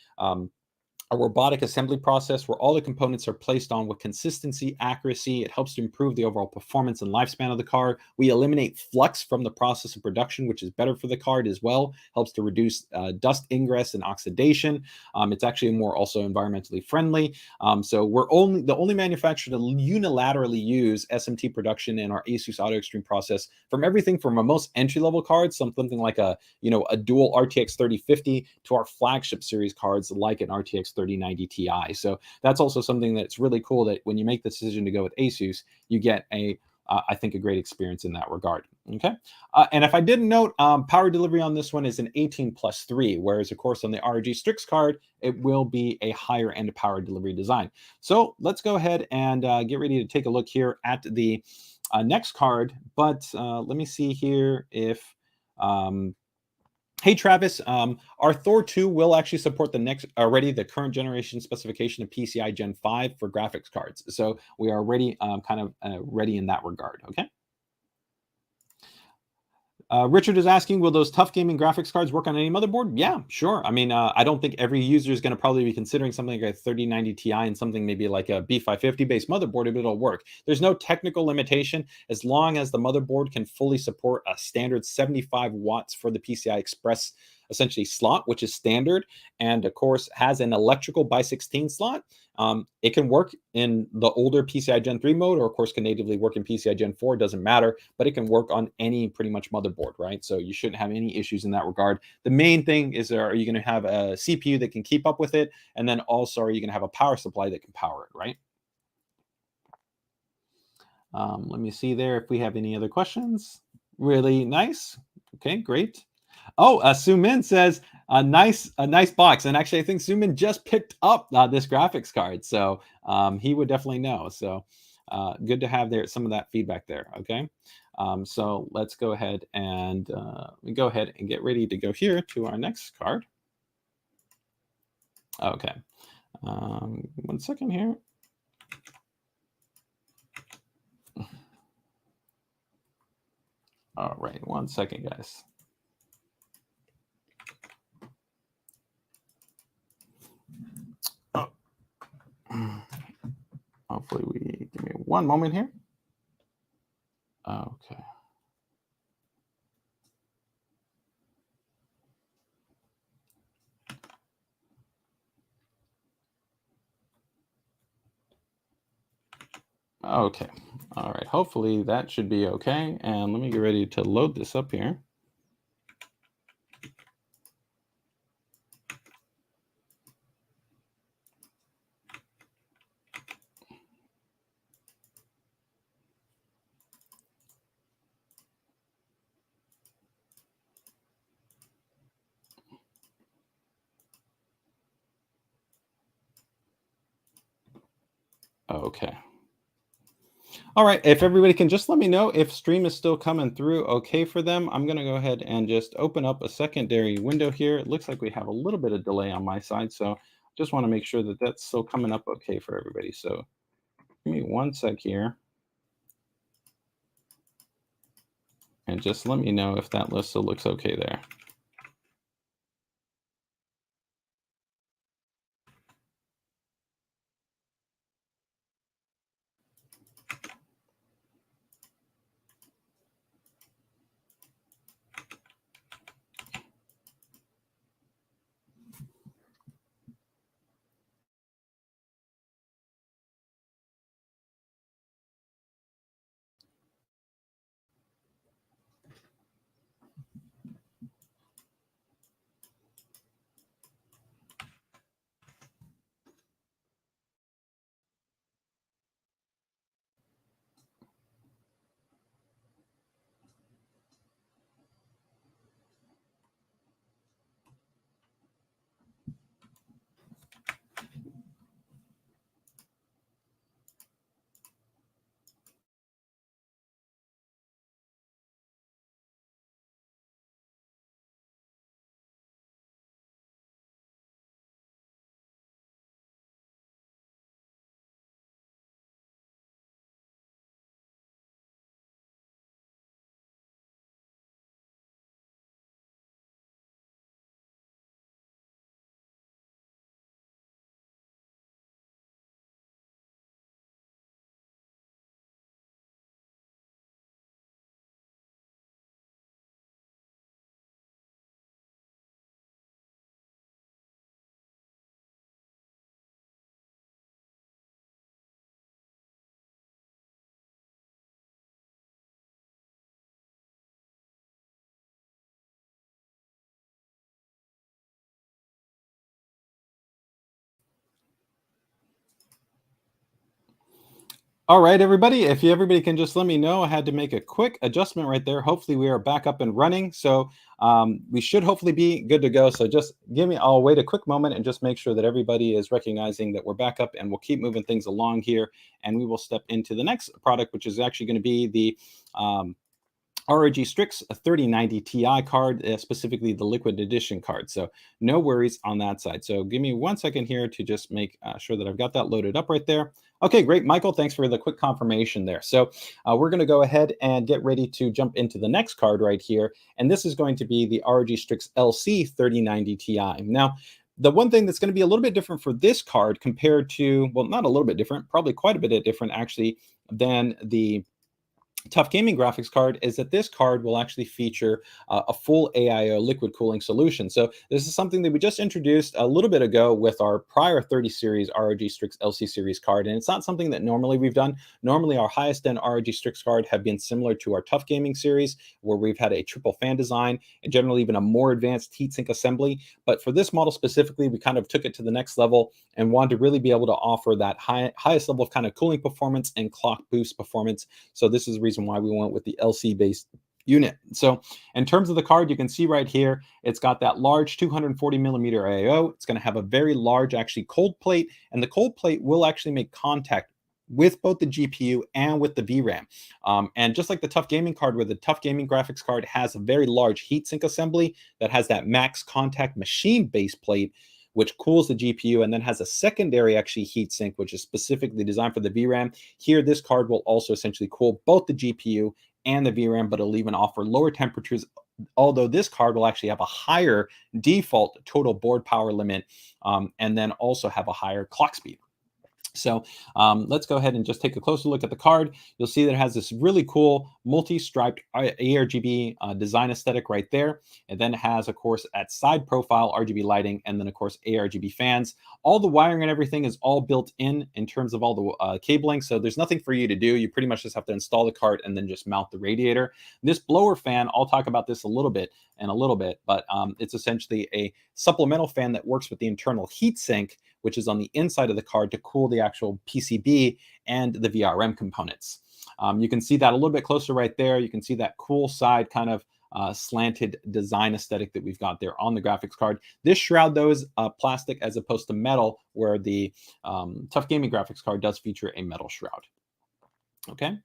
a robotic assembly process where all the components are placed on with consistency, accuracy. It helps to improve the overall performance and lifespan of the card. We eliminate flux from the process of production, which is better for the card as well. Helps to reduce dust ingress and oxidation. It's actually more also environmentally friendly. So we're the only manufacturer to unilaterally use SMT production in our ASUS Auto Extreme process from everything from our most entry-level cards, something like a dual RTX 3050, to our flagship series cards like an RTX 3090 Ti. So that's also something that's really cool, that when you make the decision to go with ASUS, you get I think a great experience in that regard. Okay. And if I didn't note, power delivery on this one is an 18+3, whereas of course on the ROG Strix card, it will be a higher end power delivery design. So let's go ahead and get ready to take a look here at the next card. But let me see here if hey Travis, our Thor II will actually support the current generation specification of PCI Gen 5 for graphics cards. So we are already ready in that regard. Okay. Richard is asking, will those TUF Gaming graphics cards work on any motherboard? Yeah, sure. I mean, I don't think every user is going to probably be considering something like a 3090 Ti and something maybe like a B550 based motherboard if it'll work. There's no technical limitation as long as the motherboard can fully support a standard 75 watts for the PCI Express essentially slot, which is standard, and of course has an electrical by 16 slot. It can work in the older PCI Gen 3 mode, or of course can natively work in PCI Gen 4, doesn't matter, but it can work on any pretty much motherboard, right? So you shouldn't have any issues in that regard. The main thing is, are you going to have a CPU that can keep up with it? And then also, are you going to have a power supply that can power it, right? Let me see there if we have any other questions. Really nice. Okay, great. Oh, Sumin says a nice box, and actually I think Sumin just picked up this graphics card, so he would definitely know. So good to have some of that feedback there. Okay, so let's go ahead and get ready to go here to our next card. Okay, 1 second here. All right, 1 second, guys. Hopefully we one moment here. Okay. Okay. All right. Hopefully that should be okay. And let me get ready to load this up here. Okay. All right, if everybody can just let me know if stream is still coming through okay for them. I'm going to go ahead and just open up a secondary window here. It looks like we have a little bit of delay on my side, so just want to make sure that that's still coming up okay for everybody. So give me one sec here. And just let me know if that list still looks okay there. All right, everybody, if everybody can just let me know, I had to make a quick adjustment right there. Hopefully we are back up and running. So we should hopefully be good to go. So just I'll wait a quick moment and just make sure that everybody is recognizing that we're back up, and we'll keep moving things along here. And we will step into the next product, which is actually going to be the ROG Strix 3090 Ti card, specifically the liquid edition card. So no worries on that side. So give me one second here to just make sure that I've got that loaded up right there. Okay, great. Michael, thanks for the quick confirmation there. So we're going to go ahead and get ready to jump into the next card right here. And this is going to be the ROG Strix LC 3090 Ti. Now, the one thing that's going to be a little bit different for this card compared to, well, not a little bit different, probably quite a bit different actually than the TUF Gaming graphics card is that this card will actually feature a full AIO liquid cooling solution. So this is something that we just introduced a little bit ago with our prior 30 series ROG Strix LC series card. And it's not something that normally we've done. Normally our highest end ROG Strix card have been similar to our TUF Gaming series, where we've had a triple fan design and generally even a more advanced heatsink assembly. But for this model specifically, we kind of took it to the next level and wanted to really be able to offer that highest level of kind of cooling performance and clock boost performance. So this is the reason why we went with the LC based unit. So in terms of the card, you can see right here, it's got that large 240 millimeter AIO. It's going to have a very large actually cold plate, and the cold plate will actually make contact with both the GPU and with the VRAM. And just like the TUF Gaming card, where the TUF Gaming graphics card has a very large heatsink assembly that has that max contact machine base plate, which cools the GPU and then has a secondary actually heatsink, which is specifically designed for the VRAM. Here, this card will also essentially cool both the GPU and the VRAM, but it'll even offer lower temperatures, although this card will actually have a higher default total board power limit, and then also have a higher clock speed. So let's go ahead and just take a closer look at the card. You'll see that it has this really cool multi-striped ARGB design aesthetic right there. And then it has, of course, at side profile RGB lighting, and then, of course, ARGB fans. All the wiring and everything is all built in terms of all the cabling. So there's nothing for you to do. You pretty much just have to install the card and then just mount the radiator. This blower fan, I'll talk about this a little bit, but it's essentially a supplemental fan that works with the internal heatsink, which is on the inside of the card to cool the actual PCB and the VRM components. You can see that a little bit closer right there. You can see that cool side kind of slanted design aesthetic that we've got there on the graphics card. This shroud, though, is plastic as opposed to metal, where the TUF Gaming graphics card does feature a metal shroud. Okay.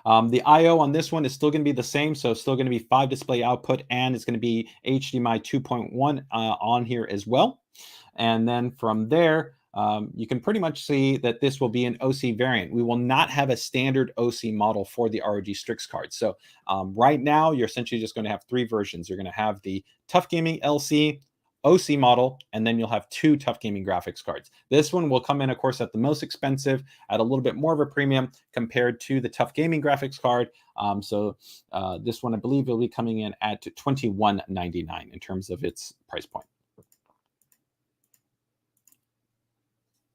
The I/O on this one is still going to be the same, so still going to be 5 display output, and it's going to be HDMI 2.1 on here as well. And then from there, you can pretty much see that this will be an OC variant. We will not have a standard OC model for the ROG Strix card. So right now, you're essentially just going to have 3 versions. You're going to have the TUF Gaming LC OC model, and then you'll have 2 TUF Gaming graphics cards. This one will come in, of course, at the most expensive, at a little bit more of a premium compared to the TUF Gaming graphics card. This one, I believe, will be coming in at $21.99 in terms of its price point.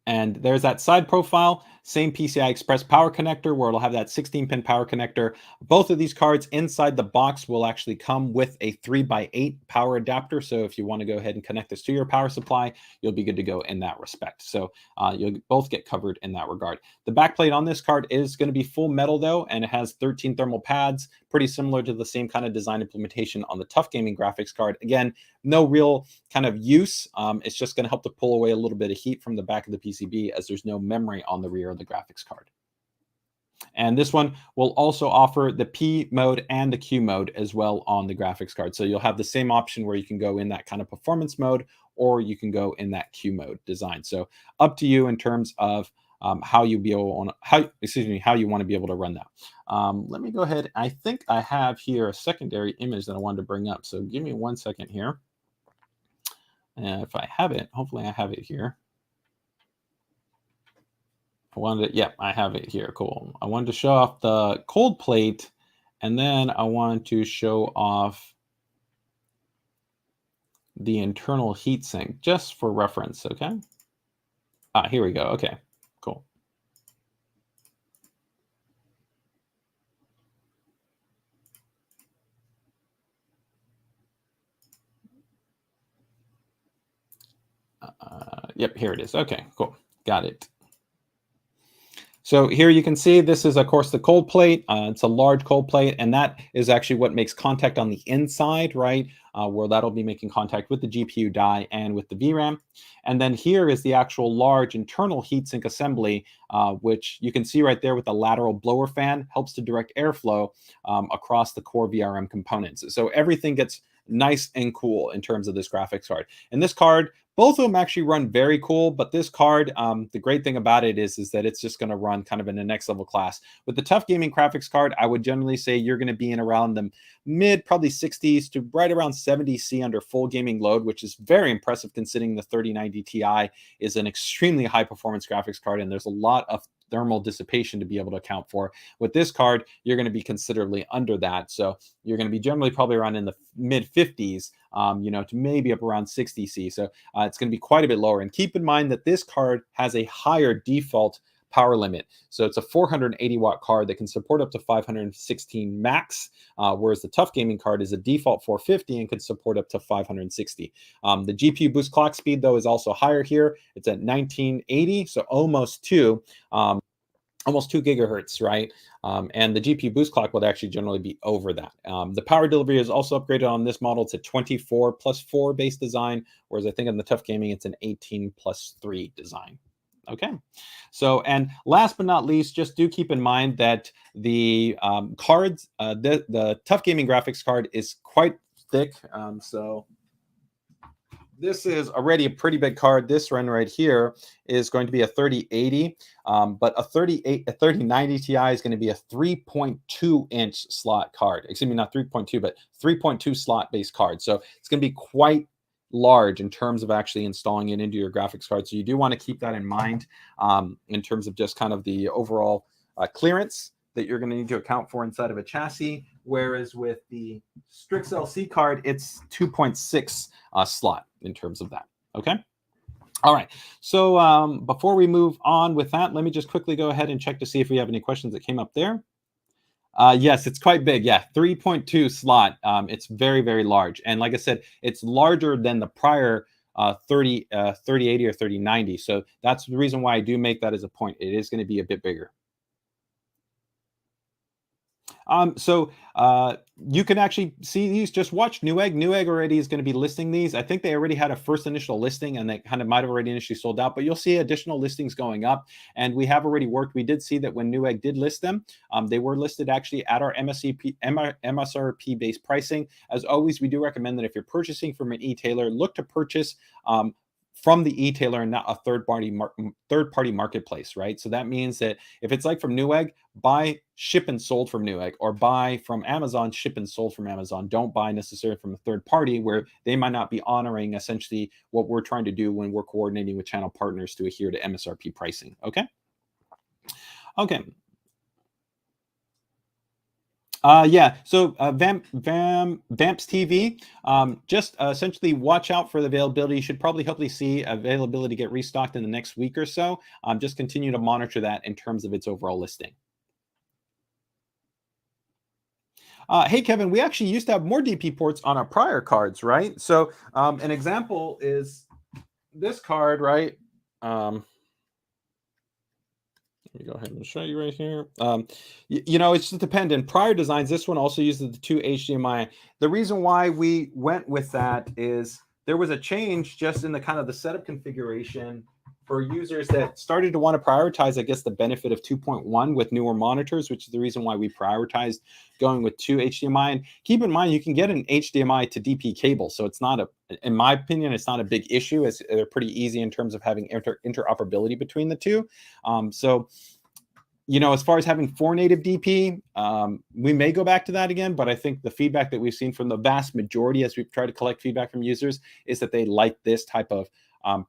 And there's that side profile, same PCI Express power connector, where it'll have that 16-pin power connector. Both of these cards inside the box will actually come with a 3x8 power adapter. So if you want to go ahead and connect this to your power supply, you'll be good to go in that respect. So you'll both get covered in that regard. The backplate on this card is going to be full metal, though, and it has 13 thermal pads, pretty similar to the same kind of design implementation on the TUF Gaming graphics card. Again, no real kind of use. It's just going to help to pull away a little bit of heat from the back of the PCB, as there's no memory on the rear of the graphics card. And this one will also offer the P mode and the Q mode as well on the graphics card. So you'll have the same option where you can go in that kind of performance mode, or you can go in that Q mode design. So up to you in terms of how you want to be able to run that. Let me go ahead. I think I have here a secondary image that I wanted to bring up. So give me 1 second here. And if I have it, hopefully I have it here. I have it here. Cool. I wanted to show off the cold plate, and then I want to show off the internal heatsink just for reference. Okay. Here we go. Okay, cool. Yep, here it is. Okay, cool. Got it. So here you can see this is, of course, the cold plate. It's a large cold plate, and that is actually what makes contact on the inside, right? Where that'll be making contact with the GPU die and with the VRAM. And then here is the actual large internal heatsink assembly, which you can see right there with the lateral blower fan, helps to direct airflow across the core VRM components. So everything gets nice and cool in terms of this graphics card. And this card, both of them actually run very cool, but this card, the great thing about it is that it's just going to run kind of in the next level class. With the TUF Gaming graphics card, I would generally say you're going to be in around the mid, probably 60s to right around 70C under full gaming load, which is very impressive considering the 3090 Ti is an extremely high performance graphics card, and there's a lot of thermal dissipation to be able to account for. With this card, you're going to be considerably under that. So you're going to be generally probably around in the mid 50s, to maybe up around 60C. So it's going to be quite a bit lower. And keep in mind that this card has a higher default power limit. So it's a 480 watt card that can support up to 516 max, whereas the TUF Gaming card is a default 450 and could support up to 560. The GPU boost clock speed, though, is also higher here. It's at 1980, so almost 2 gigahertz, right? And the GPU boost clock would actually generally be over that. The power delivery is also upgraded on this model. It's a 24+4 base design, whereas I think on the TUF Gaming, it's an 18+3 design. Okay, so, and last but not least, just do keep in mind that the cards, the TUF Gaming graphics card is quite thick. So this is already a pretty big card. This one right here is going to be a 3080, but a 3090 Ti is going to be a 3.2 inch slot card. Excuse me, not 3.2, but 3.2 slot based card. So it's going to be quite large in terms of actually installing it into your graphics card. So you do want to keep that in mind in terms of just kind of the overall clearance that you're going to need to account for inside of a chassis. Whereas with the Strix LC card, it's 2.6 slot in terms of that. Okay. All right. So before we move on with that, let me just quickly go ahead and check to see if we have any questions that came up there. Yes, it's quite big. Yeah, 3.2 slot. It's very, very large. And like I said, it's larger than the prior 3080 or 3090. So that's the reason why I do make that as a point. It is going to be a bit bigger. So you can actually see these. Just watch Newegg. Newegg already is going to be listing these. I think they already had a first initial listing and they kind of might have already initially sold out, but you'll see additional listings going up. And we have already worked. We did see that when Newegg did list them, they were listed actually at our MSRP based pricing. As always, we do recommend that if you're purchasing from an e-tailer, look to purchase from the e-tailer and not a third-party marketplace, right? So that means that if it's like from Newegg, buy ship and sold from Newegg, or buy from Amazon, ship and sold from Amazon. Don't buy necessarily from a third party where they might not be honoring essentially what we're trying to do when we're coordinating with channel partners to adhere to MSRP pricing. Okay. Okay. Yeah, so Vamps TV, just essentially watch out for the availability. You should probably hopefully see availability get restocked in the next week or so. Just continue to monitor that in terms of its overall listing. Hey, Kevin, we actually used to have more DP ports on our prior cards, right? So an example is this card, right? Let me go ahead and show you right here. You know, it's just dependent. Prior designs, this one also uses the 2 HDMI. The reason why we went with that is there was a change just in the kind of the setup configuration for users that started to want to prioritize, I guess, the benefit of 2.1 with newer monitors, which is the reason why we prioritized going with 2 HDMI. And keep in mind, you can get an HDMI to DP cable. So it's not in my opinion, it's not a big issue. They're pretty easy in terms of having interoperability between the two. So, you know, as far as having 4 native DP, we may go back to that again, but I think the feedback that we've seen from the vast majority as we've tried to collect feedback from users is that they like this type of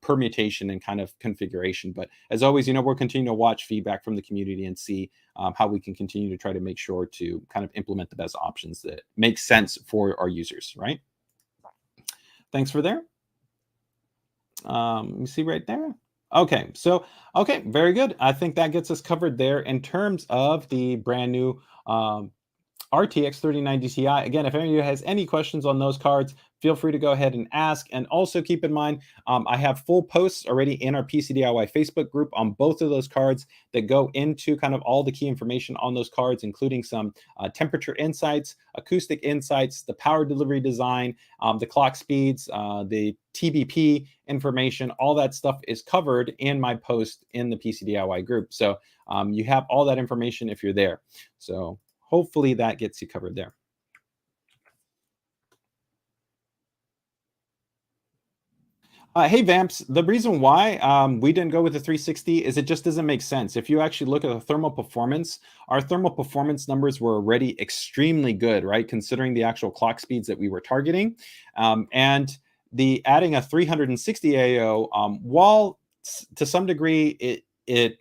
permutation and kind of configuration. But as always, you know, we'll continue to watch feedback from the community and see how we can continue to try to make sure to kind of implement the best options that make sense for our users, right? Thanks for there. Let me see right there. Okay, so, okay, very good. I think that gets us covered there in terms of the brand new RTX 3090 Ti. Again, if any of you has any questions on those cards, feel free to go ahead and ask. And also keep in mind, I have full posts already in our PCDIY Facebook group on both of those cards that go into kind of all the key information on those cards, including some temperature insights, acoustic insights, the power delivery design, the clock speeds, the TBP information. All that stuff is covered in my post in the PCDIY group. So you have all that information if you're there. So hopefully that gets you covered there. Hey, Vamps, the reason why we didn't go with the 360 is it just doesn't make sense. If you actually look at the thermal performance, our thermal performance numbers were already extremely good, right? Considering the actual clock speeds that we were targeting. And the adding a 360 AO, while to some degree it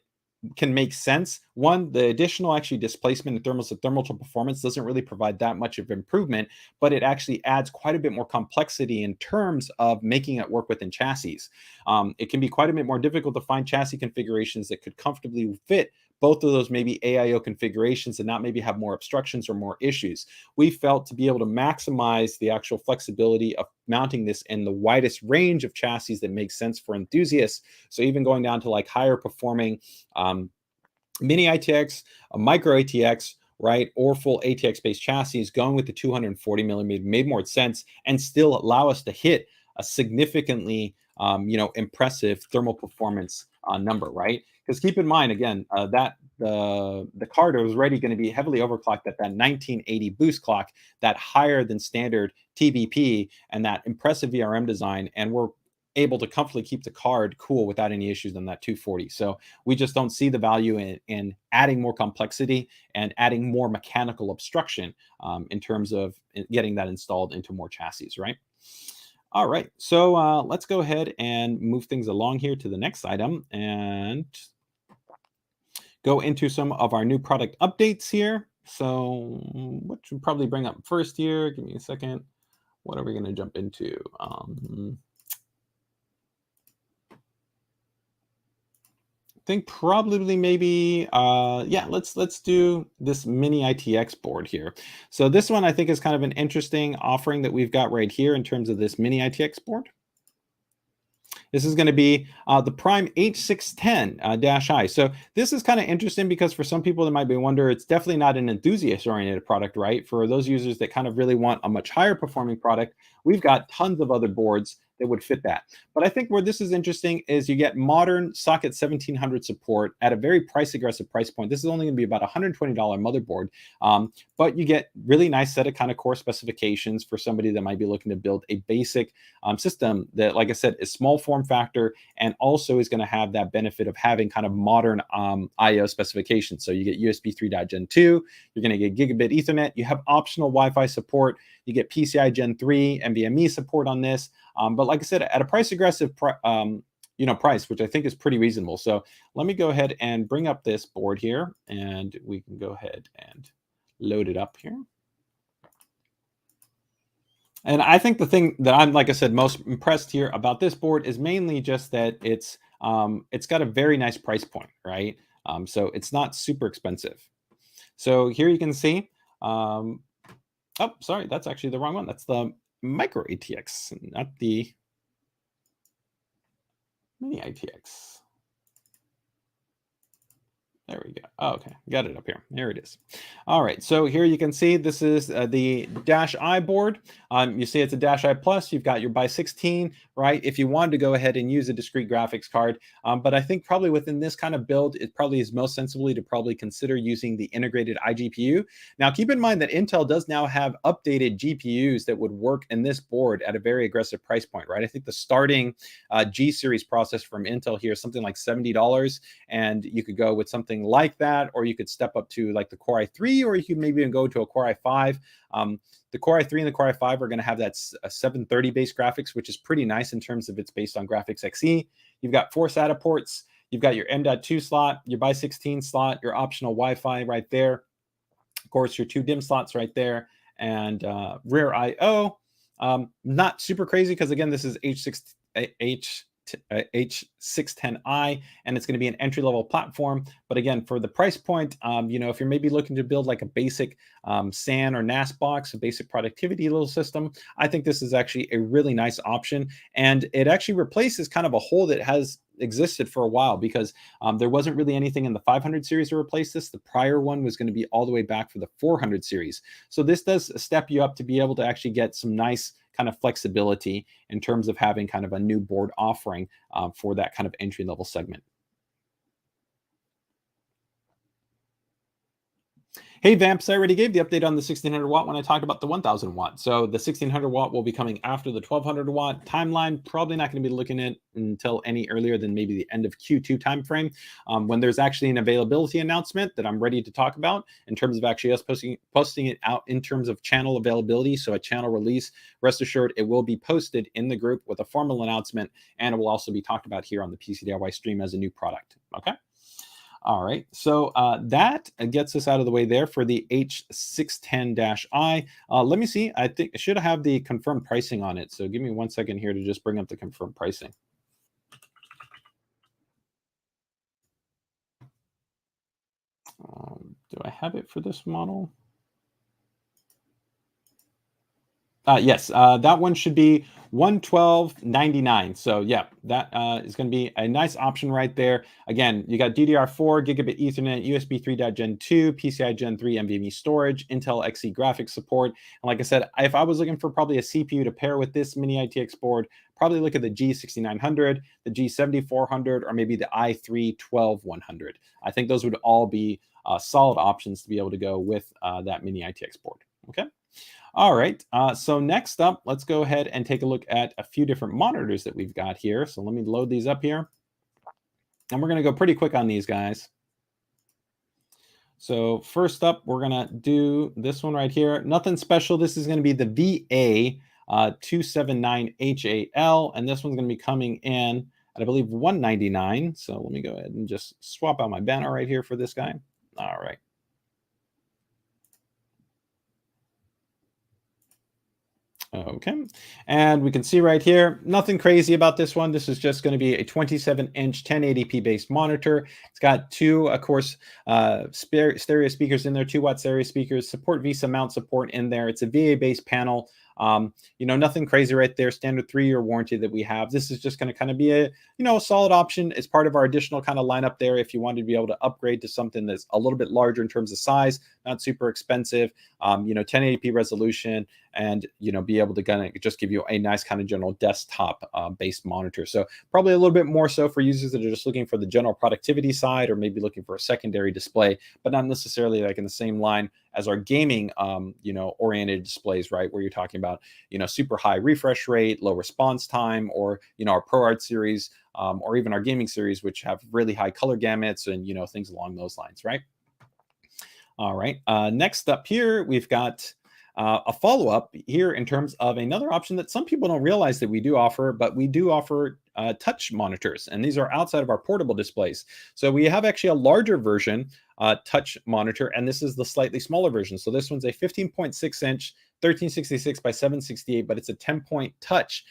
can make sense. One, the additional actually displacement in thermal to performance doesn't really provide that much of improvement, but it actually adds quite a bit more complexity in terms of making it work within chassis. It can be quite a bit more difficult to find chassis configurations that could comfortably fit both of those maybe AIO configurations and not maybe have more obstructions or more issues. We felt to be able to maximize the actual flexibility of mounting this in the widest range of chassis that makes sense for enthusiasts. So even going down to like higher performing mini ITX, a micro ATX, right, or full ATX-based chassis, going with the 240 millimeter made more sense and still allow us to hit a significantly, you know, impressive thermal performance number, right? Because keep in mind, again, that the card was already going to be heavily overclocked at that 1980 boost clock, that higher than standard TBP, and that impressive VRM design, and we're able to comfortably keep the card cool without any issues on that 240. So we just don't see the value in adding more complexity and adding more mechanical obstruction in terms of getting that installed into more chassis, right? All right, so let's go ahead and move things along here to the next item and go into some of our new product updates here. So what should probably bring up first here? Give me a second. What are we going to jump into? I think probably maybe yeah, let's do this mini ITX board here. So this one I think is kind of an interesting offering that we've got right here in terms of this mini ITX board. This is going to be the Prime H610-I. So this is kind of interesting because for some people that might be wonder, it's definitely not an enthusiast-oriented product, right? For those users that kind of really want a much higher performing product, we've got tons of other boards that would fit that. But I think where this is interesting is you get modern socket 1700 support at a very price aggressive price point. This is only going to be about $120 motherboard, but you get really nice set of kind of core specifications for somebody that might be looking to build a basic system that, like I said, is small form factor and also is going to have that benefit of having kind of modern I/O specifications. So you get USB 3.2, Gen 2, you're going to get gigabit Ethernet, you have optional Wi-Fi support, you get PCI Gen 3, NVMe support on this. But like I said, at a price aggressive price, which I think is pretty reasonable. So let me go ahead and bring up this board here, and we can go ahead and load it up here. And I think the thing that I'm, like I said, most impressed here about this board is mainly just that it's got a very nice price point, right? So it's not super expensive. So here you can see, oh, sorry, that's actually the wrong one. That's the micro ATX, not the mini ATX. There we go. Oh, okay, got it up here. There it is. All right, so here you can see this is the Dash I board. You see it's a Dash I Plus. You've got your by 16, right? If you wanted to go ahead and use a discrete graphics card, but I think probably within this kind of build, it probably is most sensibly to probably consider using the integrated iGPU. Now, keep in mind that Intel does now have updated GPUs that would work in this board at a very aggressive price point, right? I think the starting G series processor from Intel here is something like $70, and you could go with something like that, or you could step up to like the Core i3, or you could maybe even go to a Core i5. The Core i3 and the Core i5 are going to have that 730 base graphics, which is pretty nice in terms of it's based on graphics XE. You've got 4 SATA ports. You've got your M.2 slot, your by 16 slot, your optional Wi-Fi right there. Of course, your 2 DIMM slots right there, and rear I/O. Not super crazy because again, this is H610i, and it's going to be an entry-level platform. But again, for the price point, if you're maybe looking to build like a basic SAN or NAS box, a basic productivity little system, I think this is actually a really nice option. And it actually replaces kind of a hole that has existed for a while because there wasn't really anything in the 500 series to replace this. The prior one was going to be all the way back for the 400 series. So this does step you up to be able to actually get some nice kind of flexibility in terms of having kind of a new board offering for that kind of entry-level segment. Hey Vamps, I already gave the update on the 1600 watt when I talked about the 1000 watt. So the 1600 watt will be coming after the 1200 watt timeline. Probably not going to be looking at until any earlier than maybe the end of Q2 timeframe, when there's actually an availability announcement that I'm ready to talk about in terms of actually us posting it out in terms of channel availability. So a channel release, rest assured, it will be posted in the group with a formal announcement, and it will also be talked about here on the PCDIY stream as a new product. Okay. All right, so that gets us out of the way there for the H610-I. Let me see. I think I should have the confirmed pricing on it. So give me 1 second here to just bring up the confirmed pricing. Do I have it for this model? Yes, that one should be $112.99. So yeah, that is going to be a nice option right there. Again, you got DDR4, gigabit Ethernet, USB 3.2 Gen 2, PCI Gen 3 NVMe storage, Intel XE graphics support. And like I said, if I was looking for probably a CPU to pair with this mini ITX board, probably look at the G6900, the G7400, or maybe the i3-12100. I think those would all be solid options to be able to go with that mini ITX board. Okay. All right, so next up, let's go ahead and take a look at a few different monitors that we've got here. So let me load these up here. And we're going to go pretty quick on these guys. So first up, we're going to do this one right here. Nothing special. This is going to be the VA 279HAL, and this one's going to be coming in at, I believe, $199. So let me go ahead and just swap out my banner right here for this guy. All right. Okay, and we can see right here, nothing crazy about this one. This is just going to be a 27-inch 1080p based monitor. It's got two, of course, stereo speakers in there, 2-watt stereo speakers, support VESA mount support in there. It's a VA-based panel. You know, nothing crazy right there. Standard 3-year warranty that we have. This is just going to kind of be a, you know, a solid option as part of our additional kind of lineup there. If you wanted to be able to upgrade to something that's a little bit larger in terms of size, not super expensive, you know, 1080p resolution, and, you know, be able to kind of just give you a nice kind of general desktop based monitor. So probably a little bit more so for users that are just looking for the general productivity side, or maybe looking for a secondary display, but not necessarily like in the same line as our gaming, you know, oriented displays, right? Where you're talking about, you know, super high refresh rate, low response time, or, you know, our ProArt series, or even our gaming series, which have really high color gamuts and, you know, things along those lines, right? All right. Next up here, we've got a follow-up here in terms of another option that some people don't realize that we do offer, but we do offer touch monitors, and these are outside of our portable displays. So we have actually a larger version touch monitor, and this is the slightly smaller version. So this one's a 15.6-inch 1366 by 768, but it's a 10-point touch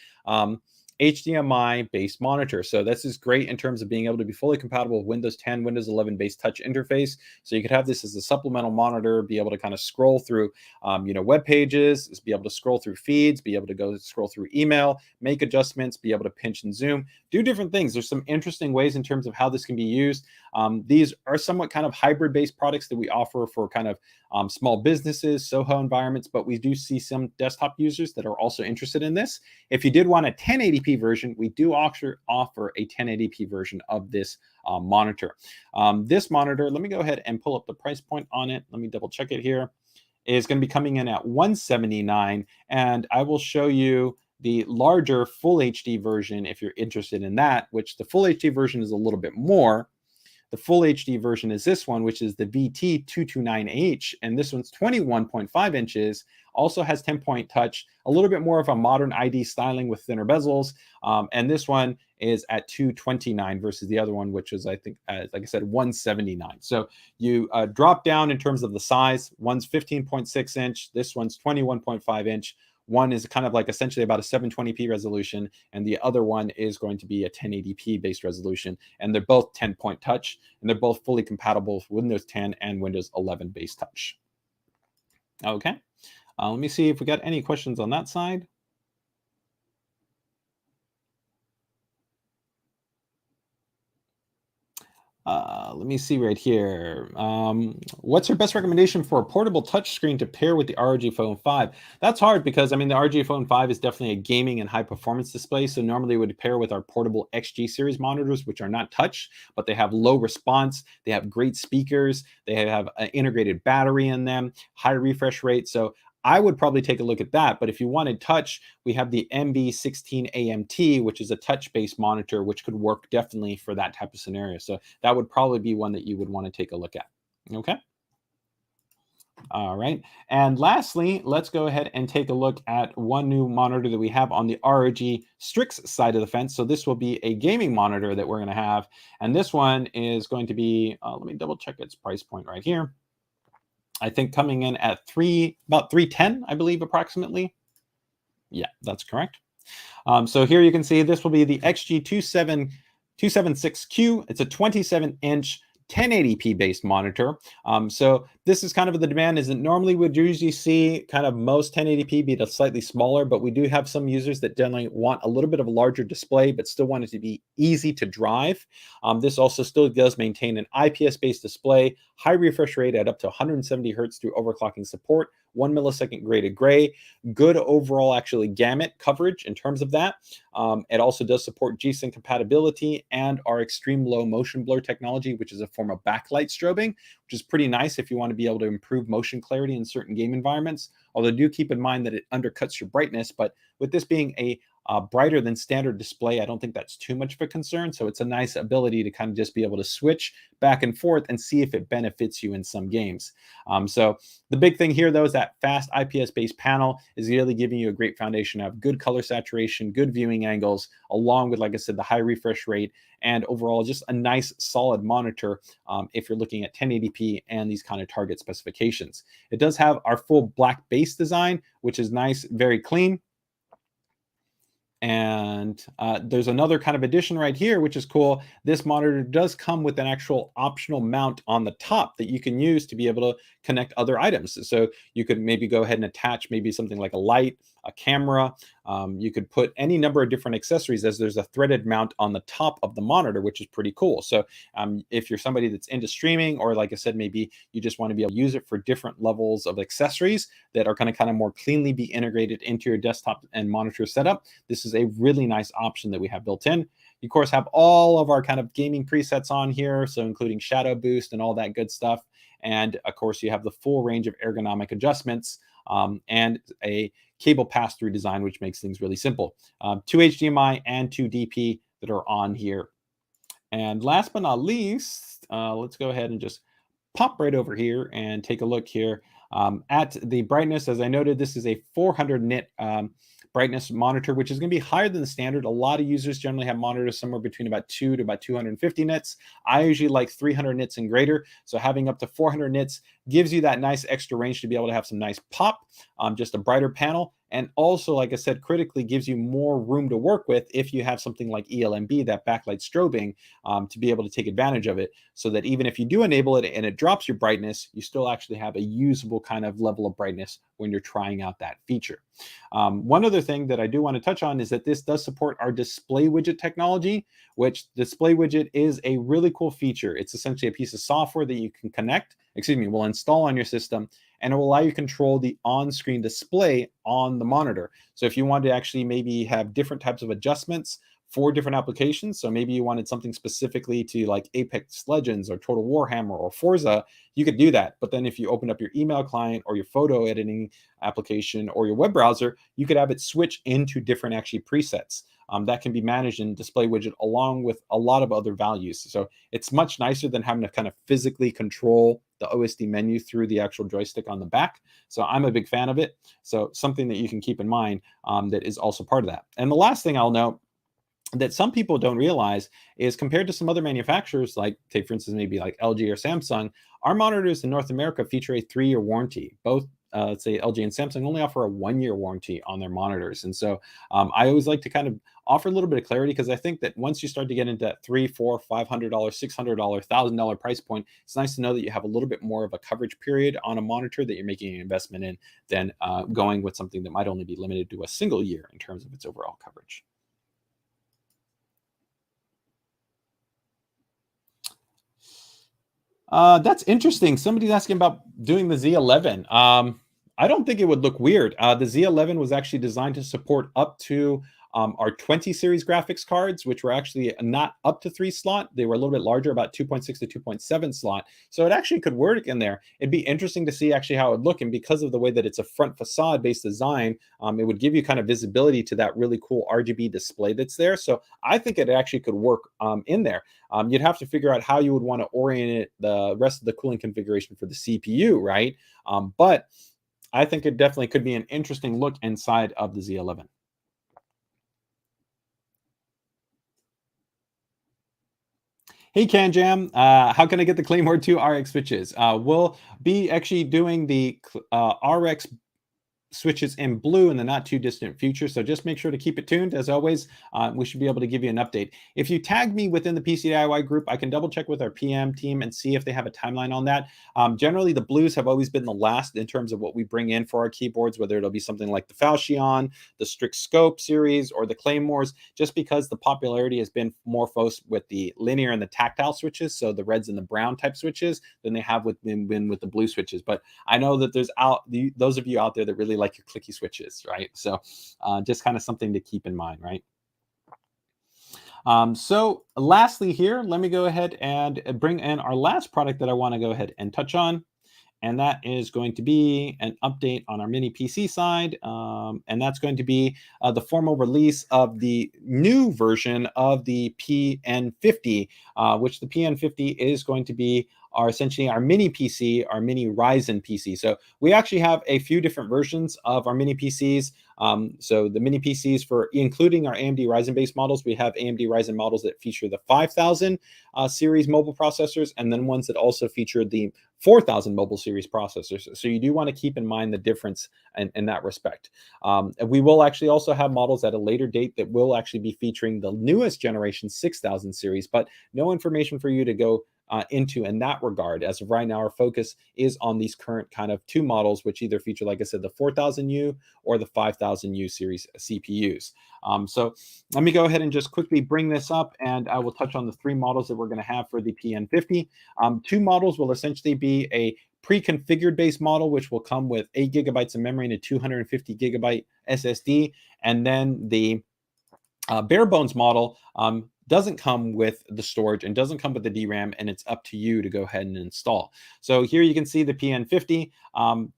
HDMI based monitor. So this is great in terms of being able to be fully compatible with Windows 10, Windows 11 based touch interface. So you could have this as a supplemental monitor, be able to kind of scroll through, you know, web pages, be able to scroll through feeds, be able to go scroll through email, make adjustments, be able to pinch and zoom, do different things. There's some interesting ways in terms of how this can be used. These are somewhat kind of hybrid based products that we offer for kind of small businesses, Soho environments, but we do see some desktop users that are also interested in this. If you did want a 1080p version, we do offer a 1080p version of this monitor. This monitor, let me go ahead and pull up the price point on it. Let me double check it here. Is going to be coming in at $179, and I will show you the larger full HD version if you're interested in that, which the full HD version is a little bit more. The full HD version is this one, which is the VT229H, and this one's 21.5 inches, also has 10-point touch, a little bit more of a modern ID styling with thinner bezels, and this one is at $229 versus the other one, which is, I think, like I said, $179. So you drop down in terms of the size. One's 15.6 inch, this one's 21.5 inch. One is kind of like essentially about a 720p resolution, and the other one is going to be a 1080p based resolution. And they're both 10-point touch, and they're both fully compatible with Windows 10 and Windows 11 based touch. Okay, let me see if we got any questions on that side. Let me see right here. What's your best recommendation for a portable touchscreen to pair with the ROG Phone 5? That's hard because, I mean, the ROG Phone 5 is definitely a gaming and high performance display. So normally it would pair with our portable XG series monitors, which are not touch, but they have low response. They have great speakers. They have an integrated battery in them, high refresh rate. So I would probably take a look at that. But if you wanted touch, we have the MB16AMT, which is a touch-based monitor, which could work definitely for that type of scenario. So that would probably be one that you would want to take a look at. Okay. All right. And lastly, let's go ahead and take a look at one new monitor that we have on the ROG Strix side of the fence. So this will be a gaming monitor that we're going to have. And this one is going to be, let me double check its price point right here. I think coming in at about $310, I believe, approximately. Yeah, that's correct. So here you can see this will be the XG276Q. It's a 27-inch 1080p based monitor. So this is kind of the demand is that normally would usually see kind of most 1080p be slightly smaller, but we do have some users that generally want a little bit of a larger display, but still want it to be easy to drive. This also still does maintain an IPS based display, high refresh rate at up to 170 hertz through overclocking support, 1 millisecond gray to gray, good overall actually gamut coverage in terms of that. It also does support G-Sync compatibility and our extreme low motion blur technology, which is a form of backlight strobing, which is pretty nice if you want to be able to improve motion clarity in certain game environments. Although do keep in mind that it undercuts your brightness, but with this being a brighter than standard display, I don't think that's too much of a concern. So it's a nice ability to kind of just be able to switch back and forth and see if it benefits you in some games. So the big thing here, though, is that fast IPS-based panel is really giving you a great foundation of good color saturation, good viewing angles, along with, like I said, the high refresh rate, and overall just a nice solid monitor if you're looking at 1080p and these kind of target specifications. It does have our full black base design, which is nice, very clean. And there's another kind of addition right here, which is cool. This monitor does come with an actual optional mount on the top that you can use to be able to connect other items. So you could maybe go ahead and attach maybe something like a light, a camera. You could put any number of different accessories, as there's a threaded mount on the top of the monitor, which is pretty cool. So if you're somebody that's into streaming, or like I said, maybe you just want to be able to use it for different levels of accessories that are going to kind of more cleanly be integrated into your desktop and monitor setup, this is a really nice option that we have built in. You, of course, have all of our kind of gaming presets on here, so including shadow boost and all that good stuff. And of course, you have the full range of ergonomic adjustments and a cable pass-through design, which makes things really simple. 2 HDMI and 2 DP that are on here. And last but not least, let's go ahead and just pop right over here and take a look here at the brightness. As I noted, this is a 400 nit brightness monitor, which is going to be higher than the standard. A lot of users generally have monitors somewhere between about 2 to about 250 nits. I usually like 300 nits and greater. So having up to 400 nits gives you that nice extra range to be able to have some nice pop, just a brighter panel. And also, like I said, critically gives you more room to work with if you have something like ELMB, that backlight strobing, to be able to take advantage of it, so that even if you do enable it and it drops your brightness, you still actually have a usable kind of level of brightness when you're trying out that feature. One other thing that I do want to touch on is that this does support our display widget technology, which display widget is a really cool feature. It's essentially a piece of software that you can will install on your system, and it will allow you to control the on-screen display on the monitor. So if you want to actually maybe have different types of adjustments for different applications, so maybe you wanted something specifically to like Apex Legends or Total Warhammer or Forza, you could do that. But then if you open up your email client or your photo editing application or your web browser, you could have it switch into different actually presets. That can be managed in display widget along with a lot of other values. So it's much nicer than having to kind of physically control the OSD menu through the actual joystick on the back. So I'm a big fan of it. So something that you can keep in mind that is also part of that. And the last thing I'll note that some people don't realize is, compared to some other manufacturers, like take for instance maybe like LG or Samsung, our monitors in North America feature a 3-year warranty. Both let's say LG and Samsung only offer a 1-year warranty on their monitors. And so I always like to kind of offer a little bit of clarity, because I think that once you start to get into that $300, $400, $500, $600, $1,000 price point, it's nice to know that you have a little bit more of a coverage period on a monitor that you're making an investment in than going with something that might only be limited to a single year in terms of its overall coverage. That's interesting. Somebody's asking about doing the Z11. I don't think it would look weird. The Z11 was actually designed to support up to our 20 series graphics cards, which were actually not up to 3 slot. They were a little bit larger, about 2.6 to 2.7 slot. So it actually could work in there. It'd be interesting to see actually how it would look. And because of the way that it's a front facade based design, it would give you kind of visibility to that really cool RGB display that's there. So I think it actually could work in there. You'd have to figure out how you would want to orient the rest of the cooling configuration for the CPU, right? But I think it definitely could be an interesting look inside of the Z11. Hey, CanJam, how can I get the Claymore 2 RX switches? We'll be actually doing the RX switches in blue in the not too distant future. So just make sure to keep it tuned. As always, we should be able to give you an update. If you tag me within the PCDIY group, I can double check with our PM team and see if they have a timeline on that. Generally, the blues have always been the last in terms of what we bring in for our keyboards, whether it'll be something like the Falchion, the Strix Scope series, or the Claymores, just because the popularity has been more focused with the linear and the tactile switches, so the reds and the brown type switches, than they have been with the blue switches. But I know that there's those of you out there that really like your clicky switches, right? So just kind of something to keep in mind, right? So lastly here, let me go ahead and bring in our last product that I want to go ahead and touch on. and that is going to be an update on our mini PC side, and that's going to be the formal release of the new version of the PN50, which the PN50 is going to be essentially our mini PC, our mini Ryzen PC. So we actually have a few different versions of our mini PCs. So the mini PCs, for including our AMD Ryzen based models, we have AMD Ryzen models that feature the 5000 series mobile processors, and then ones that also feature the 4000 mobile series processors. So you do want to keep in mind the difference in that respect. We will actually also have models at a later date that will actually be featuring the newest generation 6000 series, but no information for you to go into in that regard. As of right now, our focus is on these current kind of two models, which either feature, like I said, the 4000U or the 5000U series CPUs. So let me go ahead and just quickly bring this up, and I will touch on the three models that we're going to have for the PN50. Two models will essentially be a pre-configured base model, which will come with 8 gigabytes of memory and a 250 gigabyte SSD, and then the bare bones model doesn't come with the storage and doesn't come with the DRAM, and it's up to you to go ahead and install. So here you can see the PN50.